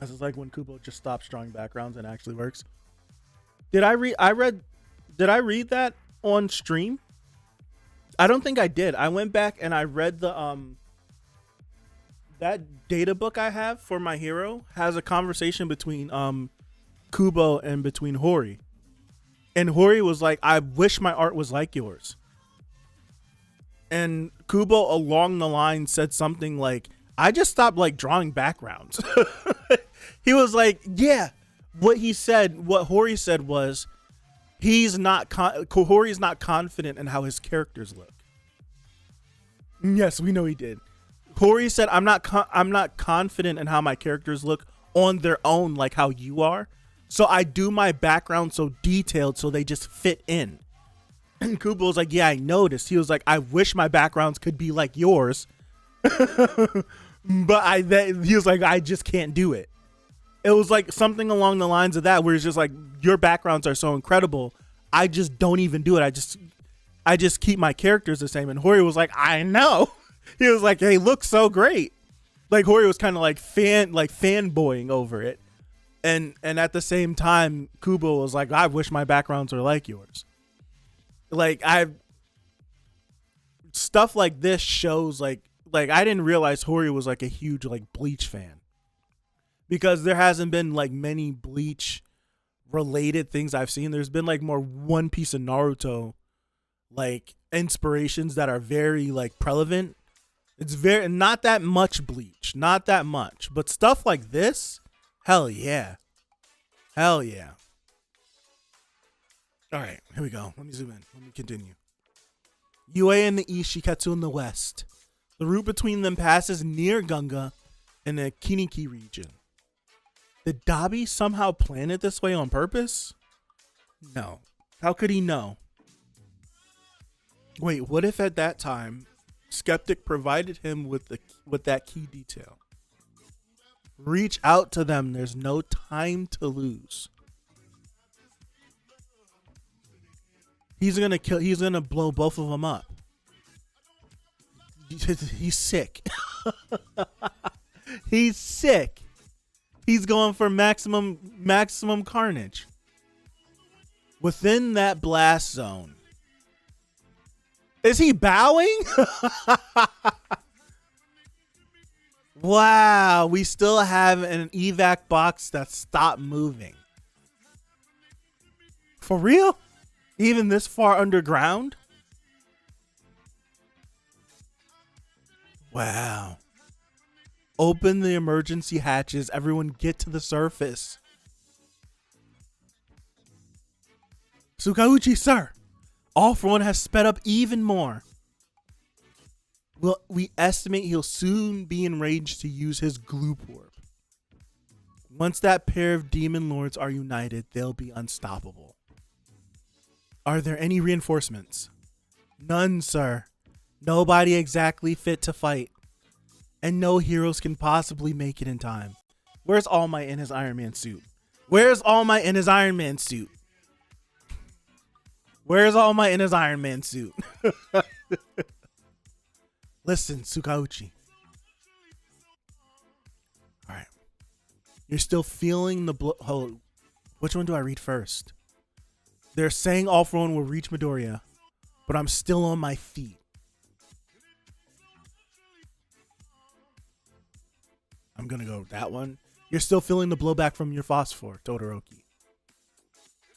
This is like when Kubo just stops drawing backgrounds and actually works. Did I read that on stream? I don't think I did. I went back and I read the that data book I have for My Hero has a conversation between Kubo and between Hori. And Hori was like, I wish my art was like yours. And Kubo along the line said something like, I just stopped like drawing backgrounds. He was like, yeah. What Hori said was, Hori's not confident in how his characters look. Yes, we know he did. Hori said, I'm not confident in how my characters look on their own, like how you are. So I do my background so detailed so they just fit in. And Kubo was like, yeah, I noticed. He was like, I wish my backgrounds could be like yours. But he was like, I just can't do it. It was like something along the lines of that, where it's just like, your backgrounds are so incredible, I just don't even do it. I just keep my characters the same. And Hori was like, I know. He was like, hey, looks so great. Like Hori was kind of like fanboying over it. And at the same time, Kubo was like, I wish my backgrounds were like yours. Like stuff like this shows like I didn't realize Hori was like a huge like Bleach fan. because there hasn't been like many Bleach related things I've seen. There's been like more One Piece and Naruto like inspirations that are very like prevalent. It's very not that much Bleach, not that much, but stuff like this, hell yeah. Hell yeah. All right, here we go. Let me zoom in. Let me continue. UA in the east, Shiketsu in the west. The route between them passes near Gunga in the Kiniki region. Did Dabi somehow plan it this way on purpose? No. How could he know? Wait, what if at that time, Skeptic provided him with that key detail? Reach out to them. There's no time to lose. He's gonna blow both of them up. He's sick. He's sick. He's going for maximum carnage. Within that blast zone. Is he bowing? Wow, we still have an evac box that stopped moving. For real? Even this far underground? Wow. Open the emergency hatches. Everyone get to the surface. Tsukauchi, sir. All for One has sped up even more. Well, we estimate he'll soon be enraged to use his gloop warp. Once that pair of demon lords are united, they'll be unstoppable. Are there any reinforcements? None, sir. Nobody exactly fit to fight. And no heroes can possibly make it in time. Where's All Might in his Iron Man suit? Where's All Might in his Iron Man suit? Where's All Might in his Iron Man suit? Listen, Tsukauchi. Alright. You're still feeling the blow. Oh, which one do I read first? They're saying All for One will reach Midoriya, but I'm still on my feet. I'm gonna go with that one. You're still feeling the blowback from your phosphor, Todoroki.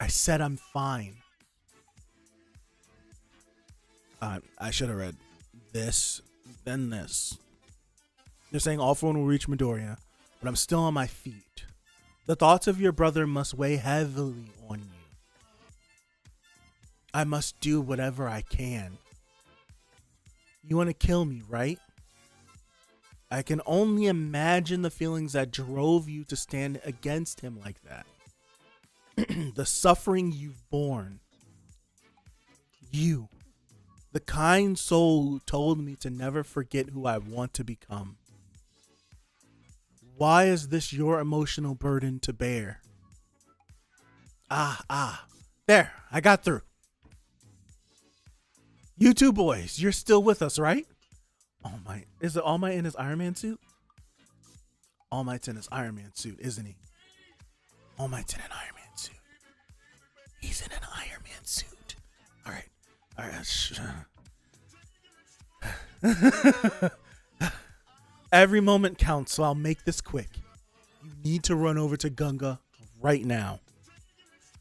I said I'm fine. I should have read this, then this. You're saying All for One will reach Midoriya, but I'm still on my feet. The thoughts of your brother must weigh heavily on you. I must do whatever I can. You want to kill me, right? I can only imagine the feelings that drove you to stand against him like that. The suffering you've borne. You, the kind soul who told me to never forget who I want to become. Why is this your emotional burden to bear? There, I got through. You two boys, you're still with us, right? All Might. Is it All Might in his Iron Man suit? All Might's in his Iron Man suit, isn't he? All Might's in an Iron Man suit. He's in an Iron Man suit. All right. Every moment counts, so I'll make this quick. You need to run over to Gunga right now.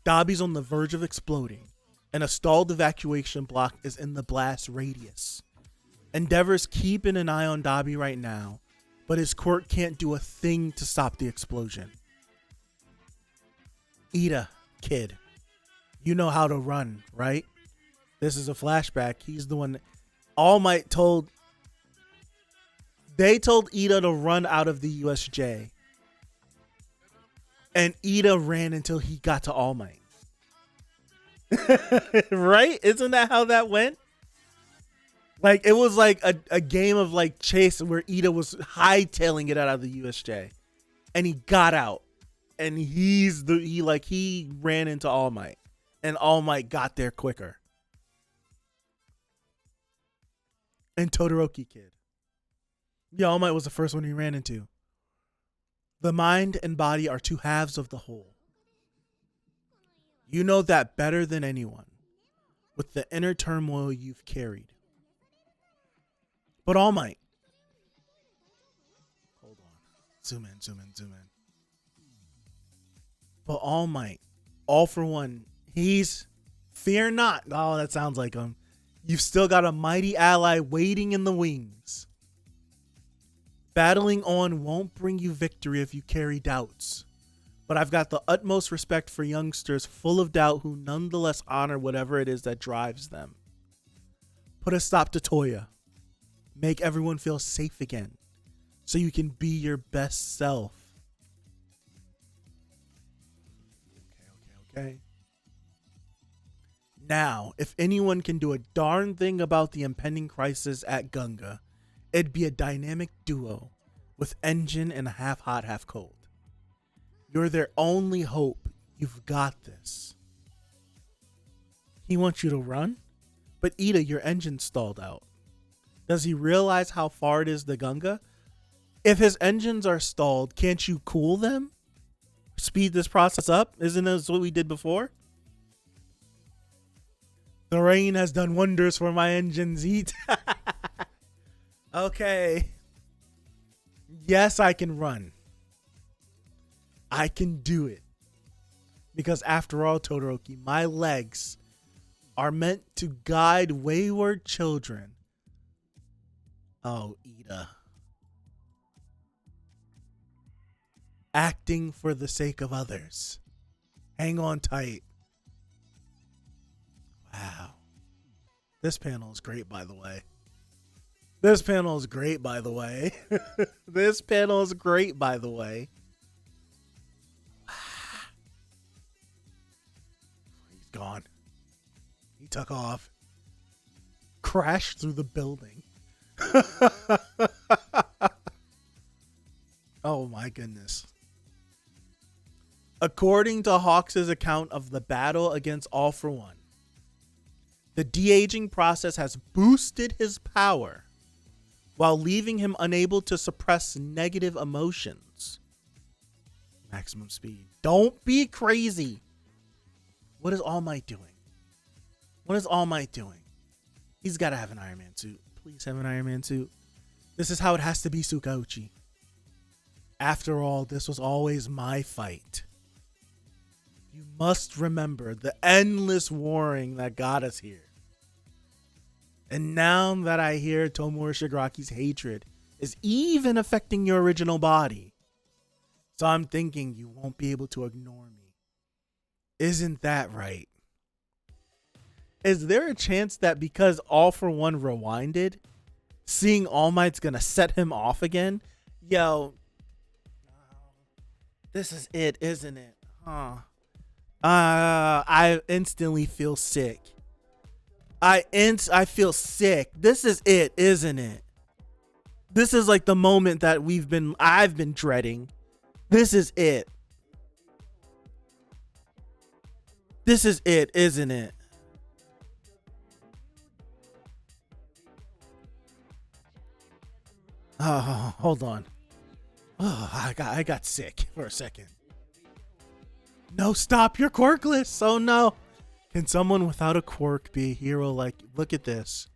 Dabi's on the verge of exploding, and a stalled evacuation block is in the blast radius. Endeavor's keeping an eye on Dabi right now, but his quirk can't do a thing to stop the explosion. Ida, kid, you know how to run, right? This is a flashback. He's the one. All Might told. They told Ida to run out of the USJ. And Ida ran until he got to All Might. Right? Isn't that how that went? Like, it was like a game of like chase where Ida was hightailing it out of the USJ. And he got out. And he ran into All Might. And All Might got there quicker. And Todoroki kid. Yeah, All Might was the first one he ran into. The mind and body are two halves of the whole. You know that better than anyone, with the inner turmoil you've carried. But All Might. Hold on. Zoom in. But All Might, All for One, he's fear not. Oh, that sounds like him. You've still got a mighty ally waiting in the wings. Battling on won't bring you victory if you carry doubts. But I've got the utmost respect for youngsters full of doubt who nonetheless honor whatever it is that drives them. Put a stop to Toya. Make everyone feel safe again so you can be your best self. Okay. Now, if anyone can do a darn thing about the impending crisis at Gunga, it'd be a dynamic duo with engine and half hot, half cold. You're their only hope. You've got this. He wants you to run? But Ida, your engine's stalled out. Does he realize how far it is to Gunga? If his engines are stalled, can't you cool them? Speed this process up? Isn't this what we did before? The rain has done wonders for my engines, Heat. Okay. Yes, I can run. I can do it. Because after all, Todoroki, my legs are meant to guide wayward children. Oh, Ida. Acting for the sake of others. Hang on tight. Wow. This panel is great, by the way. This panel is great, by the way. This panel is great, by the way. He's gone. He took off. Crashed through the building. Oh my goodness. According to Hawks' account of the battle against All for One, the de-aging process has boosted his power while leaving him unable to suppress negative emotions. Maximum speed. Don't be crazy. What is All Might doing? What is All Might doing? He's got to have an Iron Man suit. Please have an Iron Man suit. This is how it has to be, Sukauchi. After all, this was always my fight. You must remember the endless warring that got us here. And now that I hear Tomura Shigaraki's hatred is even affecting your original body, so I'm thinking you won't be able to ignore me. Isn't that right? Is there a chance that because All for One rewinded, seeing All Might's gonna set him off again? Yo, this is it, isn't it? Huh. I instantly feel sick. I feel sick. This is it, isn't it? This is like the moment that I've been dreading. This is it. This is it, isn't it? Oh, hold on. Oh, I got sick for a second. No, stop, you're quirkless. Oh no. Can someone without a quirk be a hero like, look at this.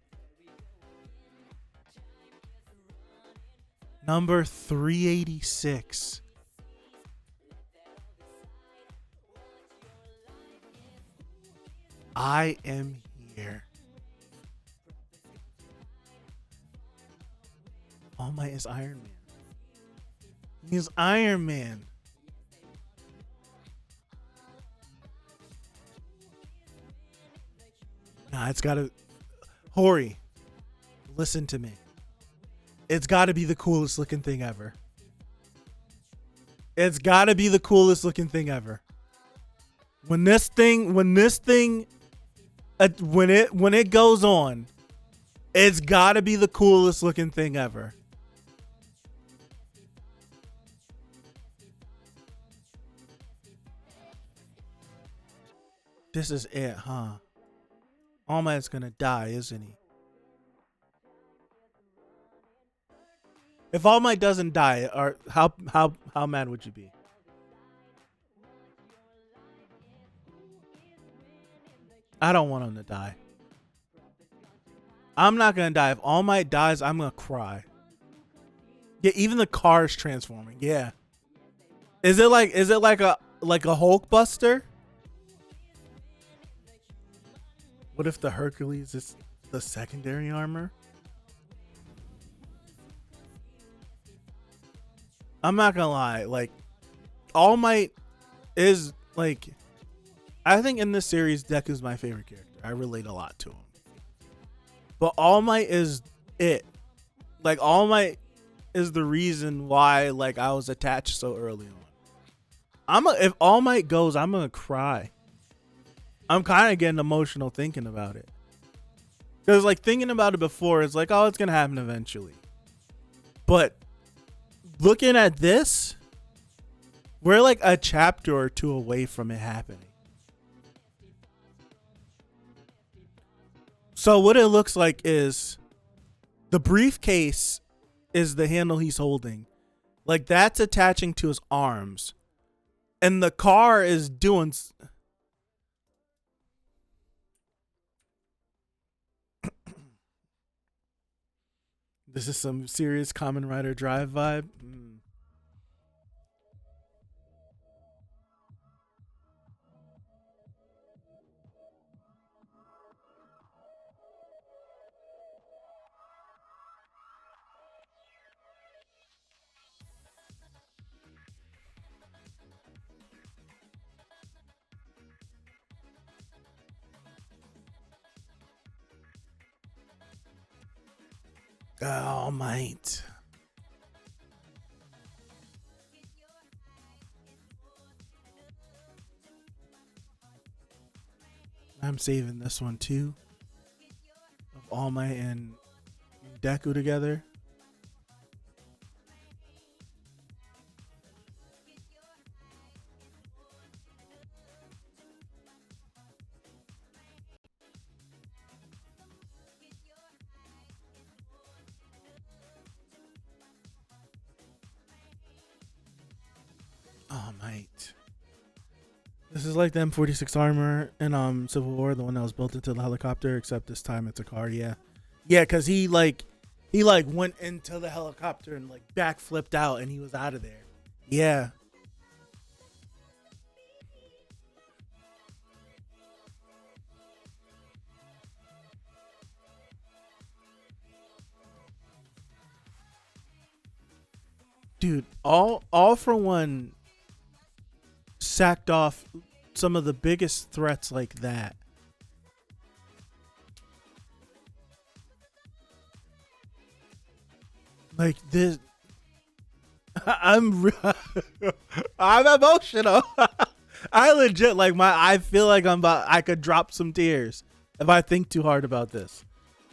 Number 386. I am here. All Might is Iron Man. He's Iron Man. Nah, it's gotta... Hori, listen to me. It's gotta be the coolest looking thing ever. It's gotta be the coolest looking thing ever. When it goes on, it's gotta be the coolest looking thing ever. This is it, huh? All Might's gonna die, isn't he? If All Might doesn't die, or how mad would you be? I don't want him to die. I'm not gonna die. If All Might dies, I'm gonna cry. Yeah, even the car's transforming. Yeah. Is it like like a Hulk Buster. What if the Hercules is the secondary armor? I'm not gonna lie, like All Might is like, I think in this series Deku's my favorite character. I relate a lot to him. But All Might is it. Like All Might is the reason why like I was attached so early on. If All Might goes, I'm gonna cry. I'm kind of getting emotional thinking about it. Because like thinking about it before, it's like, oh, it's gonna happen eventually. But looking at this, we're like a chapter or two away from it happening. So what it looks like is the briefcase is the handle he's holding. Like that's attaching to his arms. And the car is doing... This is some serious Kamen Rider Drive vibe. All Might. I'm saving this one too. Of All Might and Deku together. All Might. This is like the M46 armor in Civil War, the one that was built into the helicopter, except this time it's a car. Yeah, because he went into the helicopter and like backflipped out, and he was out of there. Yeah. Dude, all for one sacked off some of the biggest threats like that. Like this, I'm emotional. I legit I feel like I could drop some tears if I think too hard about this.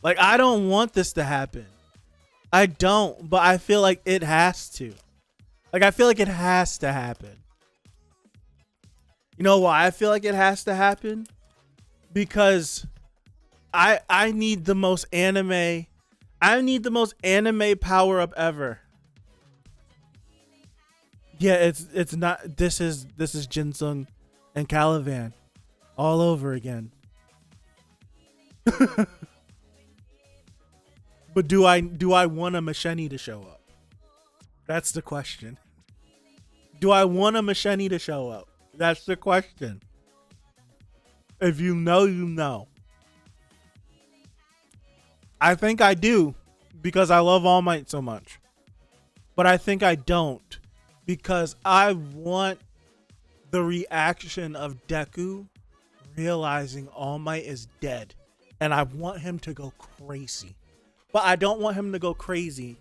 Like I don't want this to happen. I don't, but I feel like it has to. Like I feel like it has to happen. You know why I feel like it has to happen? Because I need the most anime. I need the most anime power up ever. Yeah, it's not. This is Jinsung and Calivan all over again. But do I want a Macheni to show up? That's the question. Do I want a Macheni to show up? That's the question. If you know, you know. I think I do because I love All Might so much. But I think I don't because I want the reaction of Deku realizing All Might is dead. And I want him to go crazy. But I don't want him to go crazy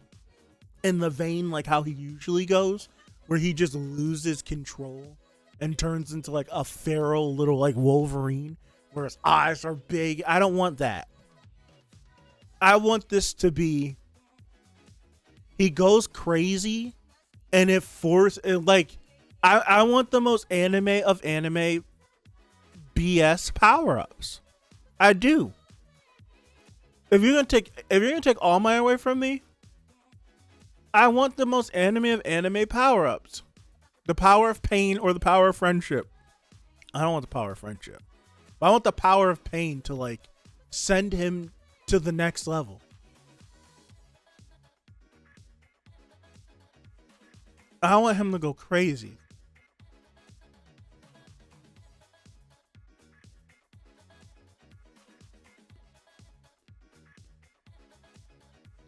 in the vein like how he usually goes, where he just loses control and turns into like a feral little like Wolverine where his eyes are big. I don't want that. I want this to be he goes crazy and it I want the most anime of anime BS power-ups. I do. If you're gonna take All Might away from me, I want the most anime of anime power-ups. The power of pain or the power of friendship. I don't want the power of friendship. But I want the power of pain to like send him to the next level. I want him to go crazy.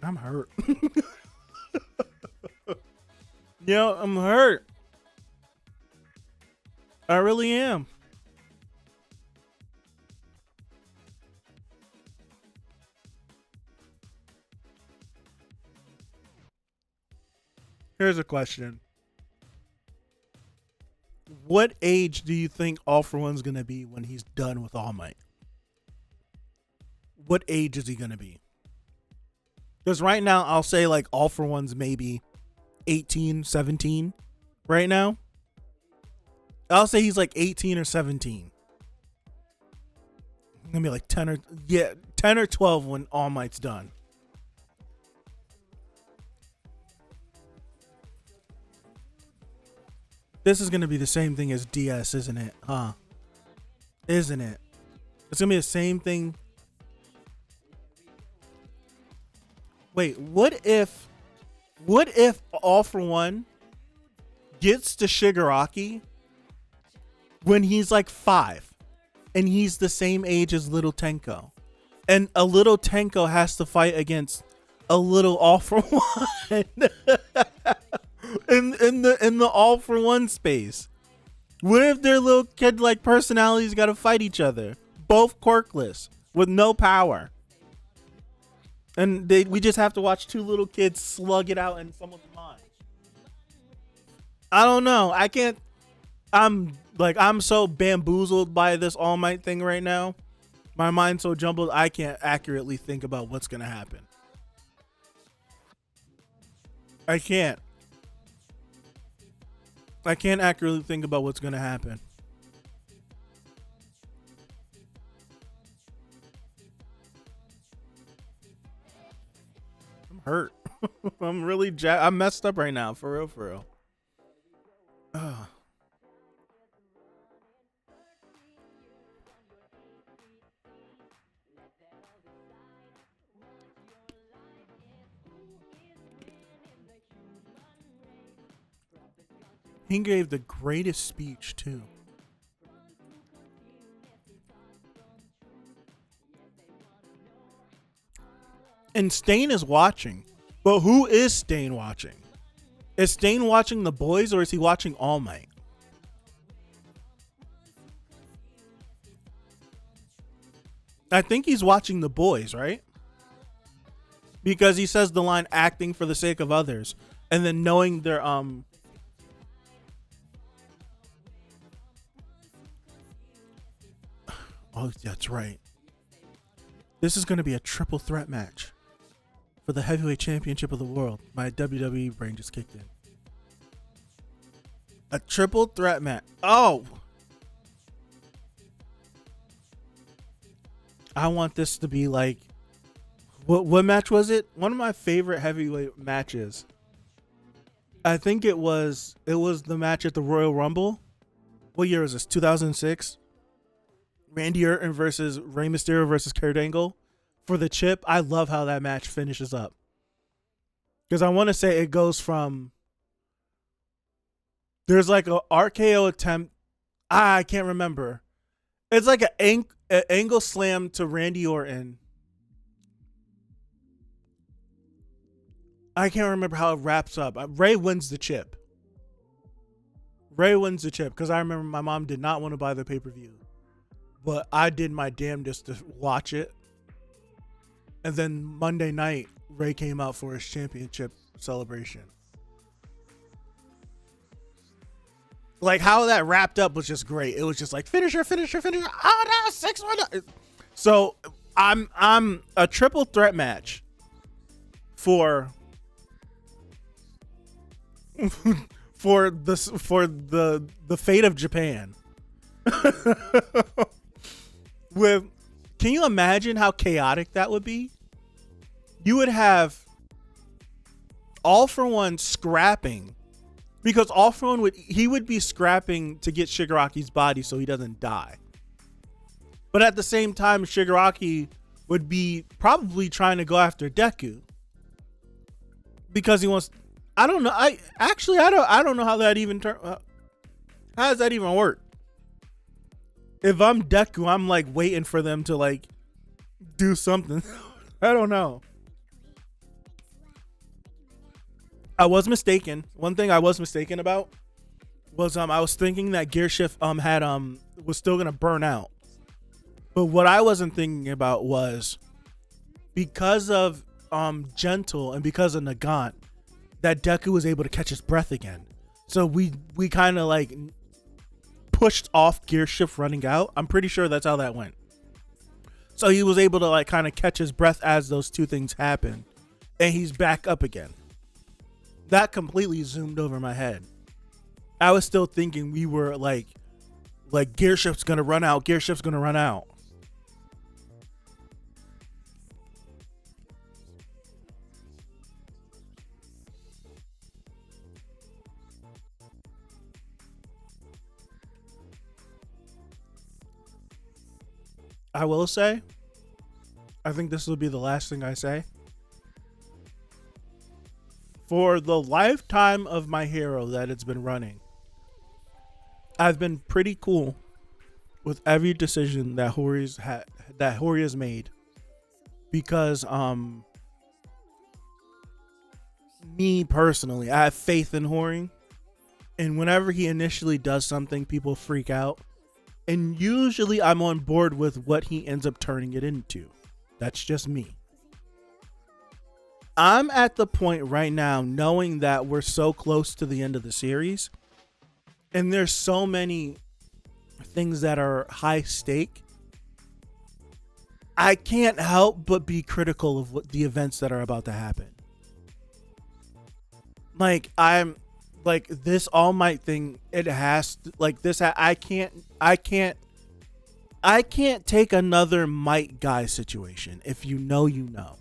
I'm hurt. Yo, I'm hurt. I really am. Here's a question. What age do you think All For One's gonna be when he's done with All Might? What age is he gonna be? Because right now, I'll say like All For One's maybe 18, 17 right now. I'll say he's like 18 or 17. Gonna be like 10 or 12 when All Might's done. This is gonna be the same thing as DS, isn't it? Huh? Isn't it? It's gonna be the same thing. Wait, what if All For One gets to Shigaraki when he's like 5 and he's the same age as little Tenko, and a little Tenko has to fight against a little All For One in the All For One space? What if their little kid like personalities got to fight each other, both quirkless with no power? And we just have to watch two little kids slug it out in someone's mind. I don't know. I can't. I'm so bamboozled by this All Might thing right now. My mind's so jumbled, I can't accurately think about what's going to happen. I can't accurately think about what's going to happen. Hurt. I'm really I'm messed up right now, for real. Ugh. He gave the greatest speech too. And Stain is watching. But who is Stain watching? Is Stain watching the boys or is he watching All Might? I think he's watching the boys, right? Because he says the line acting for the sake of others. And then knowing their oh, that's right. This is going to be a triple threat match for the heavyweight championship of the world. My WWE brain just kicked in. A triple threat match. Oh, I want this to be like, what match was it? One of my favorite heavyweight matches. I think it was the match at the Royal Rumble. What year was this? 2006. Randy Orton versus Rey Mysterio versus Kurt Angle for the chip. I love how that match finishes up. Because I want to say it goes from, there's like a RKO attempt. I can't remember. It's like an angle slam to Randy Orton. I can't remember how it wraps up. Ray wins the chip. Because I remember my mom did not want to buy the pay-per-view. But I did my damnedest to watch it. And then Monday night, Ray came out for his championship celebration. Like how that wrapped up was just great. It was just like finisher. Oh no, 6-1. So I'm a triple threat match for the fate of Japan. Can you imagine how chaotic that would be? You would have All For One scrapping, because All For One would be scrapping to get Shigaraki's body so he doesn't die. But at the same time, Shigaraki would be probably trying to go after Deku because he wants. I don't know. I don't know how that even how does that even work? If I'm Deku, I'm like waiting for them to like do something. I don't know. I was mistaken. One thing I was mistaken about was I was thinking that Gear Shift had was still gonna burn out. But what I wasn't thinking about was because of Gentle and because of Nagant, that Deku was able to catch his breath again. So we kind of like pushed off Gear Shift running out. I'm pretty sure that's how that went. So he was able to like kind of catch his breath as those two things happen, and he's back up again. That completely zoomed over my head. I was still thinking we were like Gear Shift's gonna run out. Gear Shift's gonna run out. I will say, I think this will be the last thing I say. For the lifetime of My Hero that it's been running, I've been pretty cool with every decision that Hori has made, because me personally, I have faith in Hori, and whenever he initially does something, people freak out. And usually I'm on board with what he ends up turning it into. That's just me. I'm at the point right now, knowing that we're so close to the end of the series, and there's so many things that are high stake, I can't help but be critical of what the events that are about to happen. Like, I'm like, this All Might thing, it has to, like, this, I can't take another Might guy situation. If you know, you know.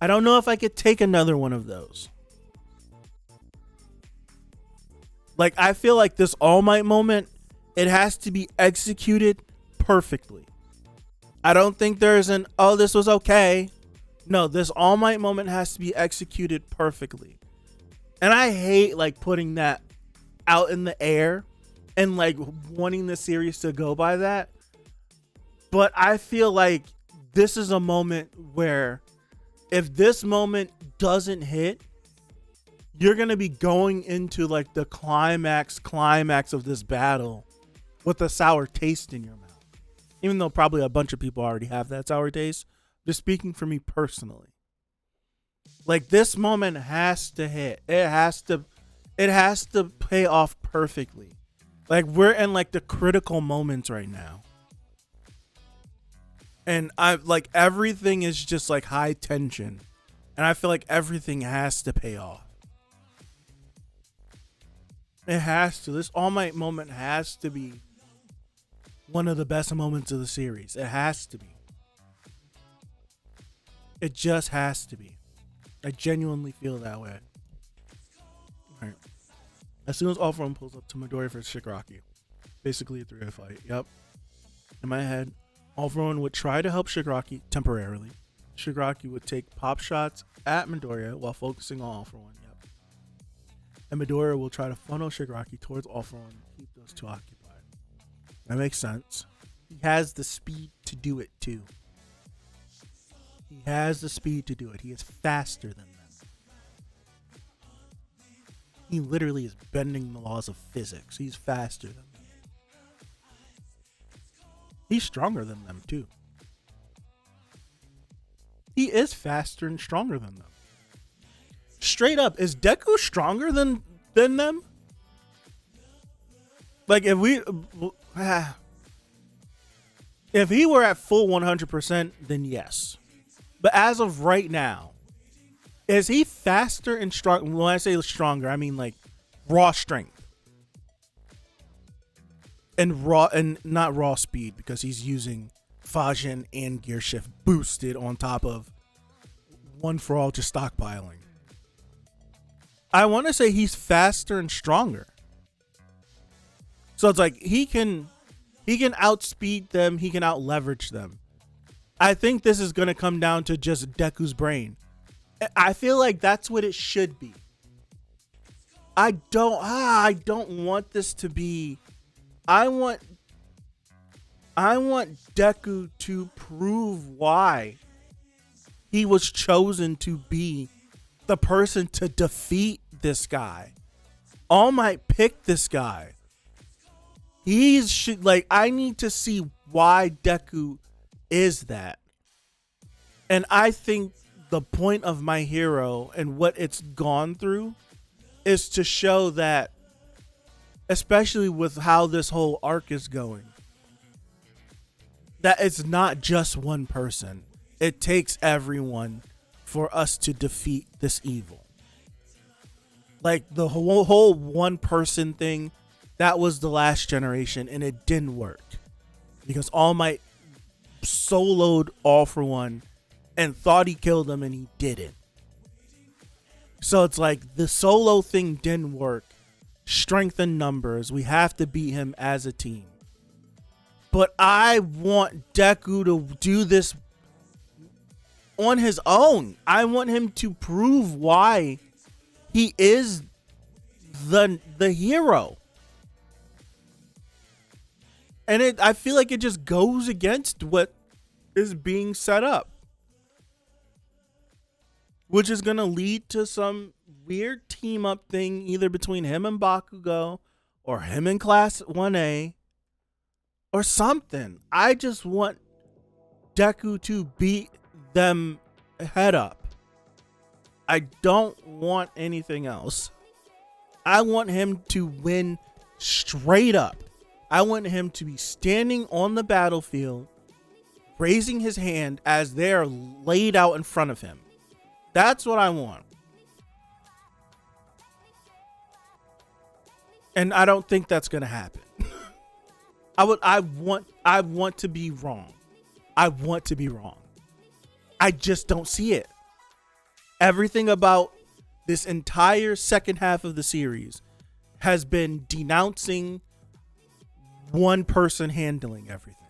I don't know if I could take another one of those. Like, I feel like this All Might moment, it has to be executed perfectly. I don't think there's an, oh, this was okay. No, this All Might moment has to be executed perfectly. And I hate like putting that out in the air and like wanting the series to go by that. But I feel like this is a moment where if this moment doesn't hit, you're going to be going into like the climax of this battle with a sour taste in your mouth. Even though probably a bunch of people already have that sour taste. Just speaking for me personally. Like, this moment has to hit. It has to pay off perfectly. Like, we're in like the critical moments right now. And I like everything is just like high tension. And I feel like everything has to pay off. It has to. This All Might moment has to be one of the best moments of the series. It has to be. It just has to be. I genuinely feel that way. Alright. As soon as All For One pulls up to Midoriya versus Shigaraki, basically a 3-way fight. Yep. In my head, All For One would try to help Shigaraki temporarily. Shigaraki would take pop shots at Midoriya while focusing on All For One. Yep. And Midoriya will try to funnel Shigaraki towards All For One and keep those two occupied. That makes sense. He has the speed to do it too. He has the speed to do it. He is faster than them. He literally is bending the laws of physics. He's faster than them. He's stronger than them too. He is faster and stronger than them. Straight up, is Deku stronger than them? Like, if he were at full 100%, then yes. But as of right now, is he faster and strong? When I say stronger, I mean like raw strength and not raw speed, because he's using Fajin and Gear Shift boosted on top of One For All just stockpiling. I want to say he's faster and stronger. So it's like he can outspeed them, he can out leverage them. I think this is going to come down to just Deku's brain. I feel like that's what it should be. I don't want this to be. I want Deku to prove why he was chosen to be the person to defeat this guy. All Might picked this guy. I need to see why Deku is that. And I think the point of My Hero and what it's gone through is to show that, especially with how this whole arc is going, that it's not just one person. It takes everyone for us to defeat this evil. Like the whole one person thing, that was the last generation, and it didn't work because All Might soloed All for One and thought he killed him, and he didn't. So it's like the solo thing didn't work. Strength in numbers. We have to beat him as a team. But I want Deku to do this on his own. I want him to prove why he is the hero. And I feel like it just goes against what is being set up, which is going to lead to some weird team up thing either between him and Bakugo or him and Class 1A or something. I just want Deku to beat them head up. I don't want anything else. I want him to win straight up. I want him to be standing on the battlefield, raising his hand as they're laid out in front of him. That's what I want. And I don't think that's going to happen. I want to be wrong. I want to be wrong. I just don't see it. Everything about this entire second half of the series has been denouncing one person handling everything.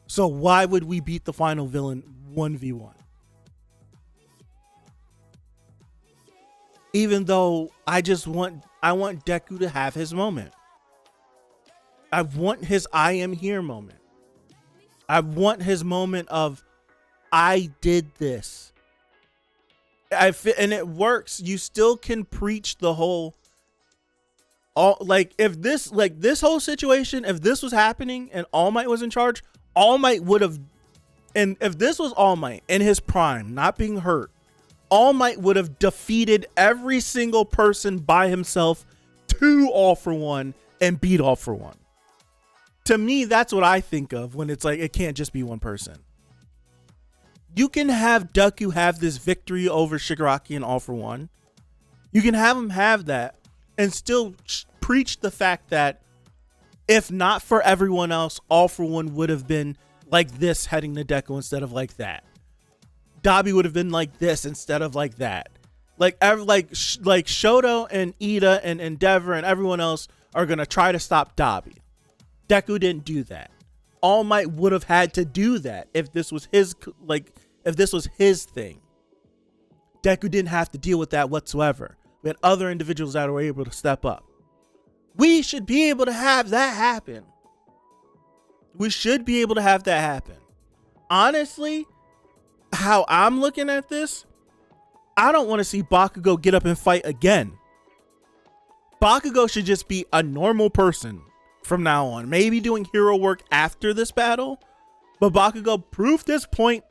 So why would we beat the final villain 1v1? Even though I want Deku to have his moment. I want his I am here moment. I want his moment of I did this. And it works. You still can preach the whole if this whole situation, if this was happening and All Might was in charge, All Might would have, and if this was All Might in his prime, not being hurt, All Might would have defeated every single person by himself to All for One and beat All for One. To me, that's what I think of when it's like, it can't just be one person. You can have Deku have this victory over Shigaraki and All for One. You can have him have that and still preach the fact that if not for everyone else, All for One would have been like this heading to Deku instead of like that. Dabi would have been like this instead of like that. Like Shoto and Ida and Endeavor and everyone else are going to try to stop Dabi. Deku didn't do that. All Might would have had to do that if this was his thing. Deku didn't have to deal with that whatsoever. We had other individuals that were able to step up. We should be able to have that happen. Honestly, how I'm looking at this, I don't want to see Bakugo get up and fight again. Bakugo should just be a normal person from now on. Maybe doing hero work after this battle, but Bakugo proved his point.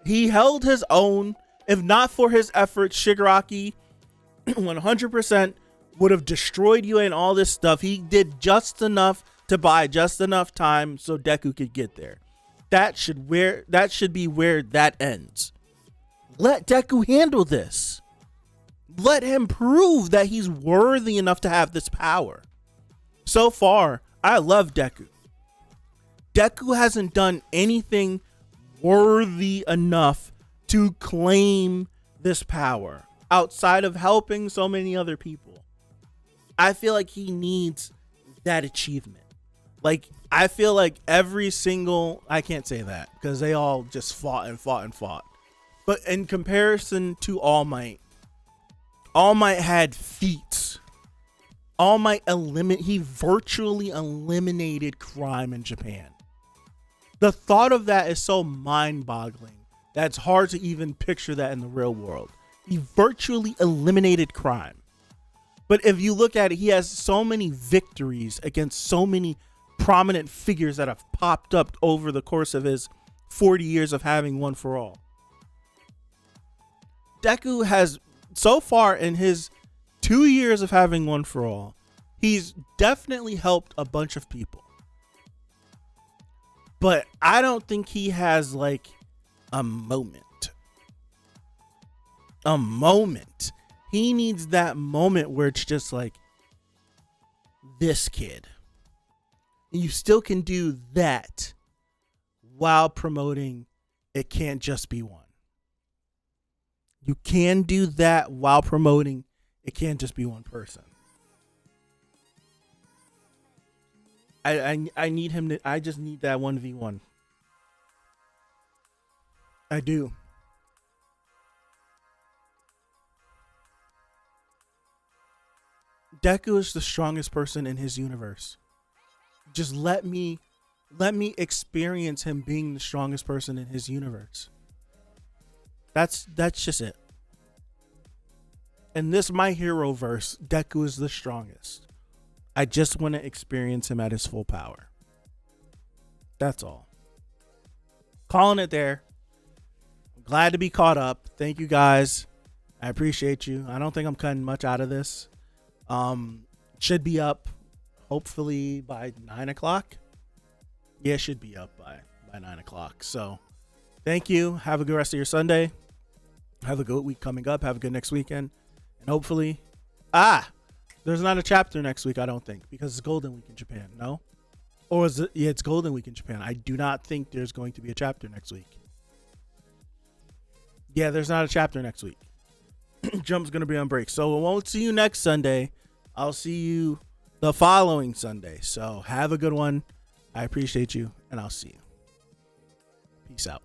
He held his own. If not for his efforts, Shigaraki 100% would have destroyed you and all this stuff. He did just enough to buy just enough time so Deku could get there. That should be where that ends. Let Deku handle this. Let him prove that he's worthy enough to have this power. So far, I love Deku. Deku hasn't done anything worthy enough to claim this power outside of helping so many other people. I feel like he needs that achievement. Like, I feel like I can't say that because they all just fought and fought and fought. But in comparison to All Might had feats. All Might he virtually eliminated crime in Japan. The thought of that is so mind-boggling that it's hard to even picture that in the real world. He virtually eliminated crime. But if you look at it, he has so many victories against so many prominent figures that have popped up over the course of his 40 years of having One for All. Deku has, so far in his 2 years of having One for All, he's definitely helped a bunch of people. But I don't think he has like a moment. A moment. He needs that moment where it's just like, this kid. And you still can do that while promoting It Can't Just Be One. You can do that while promoting It Can't Just Be One person. I need him to, I just need that 1v1. I do. Deku is the strongest person in his universe. Just let me experience him being the strongest person in his universe. That's just it. In this My Hero verse, Deku is the strongest. I just want to experience him at his full power. That's all. Calling it there. I'm glad to be caught up. Thank you guys. I appreciate you. I don't think I'm cutting much out of this. Should be up hopefully by 9 o'clock. Yeah, should be up by 9 o'clock. So thank you. Have a good rest of your Sunday. Have a good week coming up. Have a good next weekend. And hopefully, there's not a chapter next week, I don't think, because it's Golden Week in Japan. No? Or is it? Yeah, it's Golden Week in Japan. I do not think there's going to be a chapter next week. Yeah, there's not a chapter next week. Jump's going to be on break. So I won't see you next Sunday. I'll see you the following Sunday. So have a good one. I appreciate you, and I'll see you. Peace out.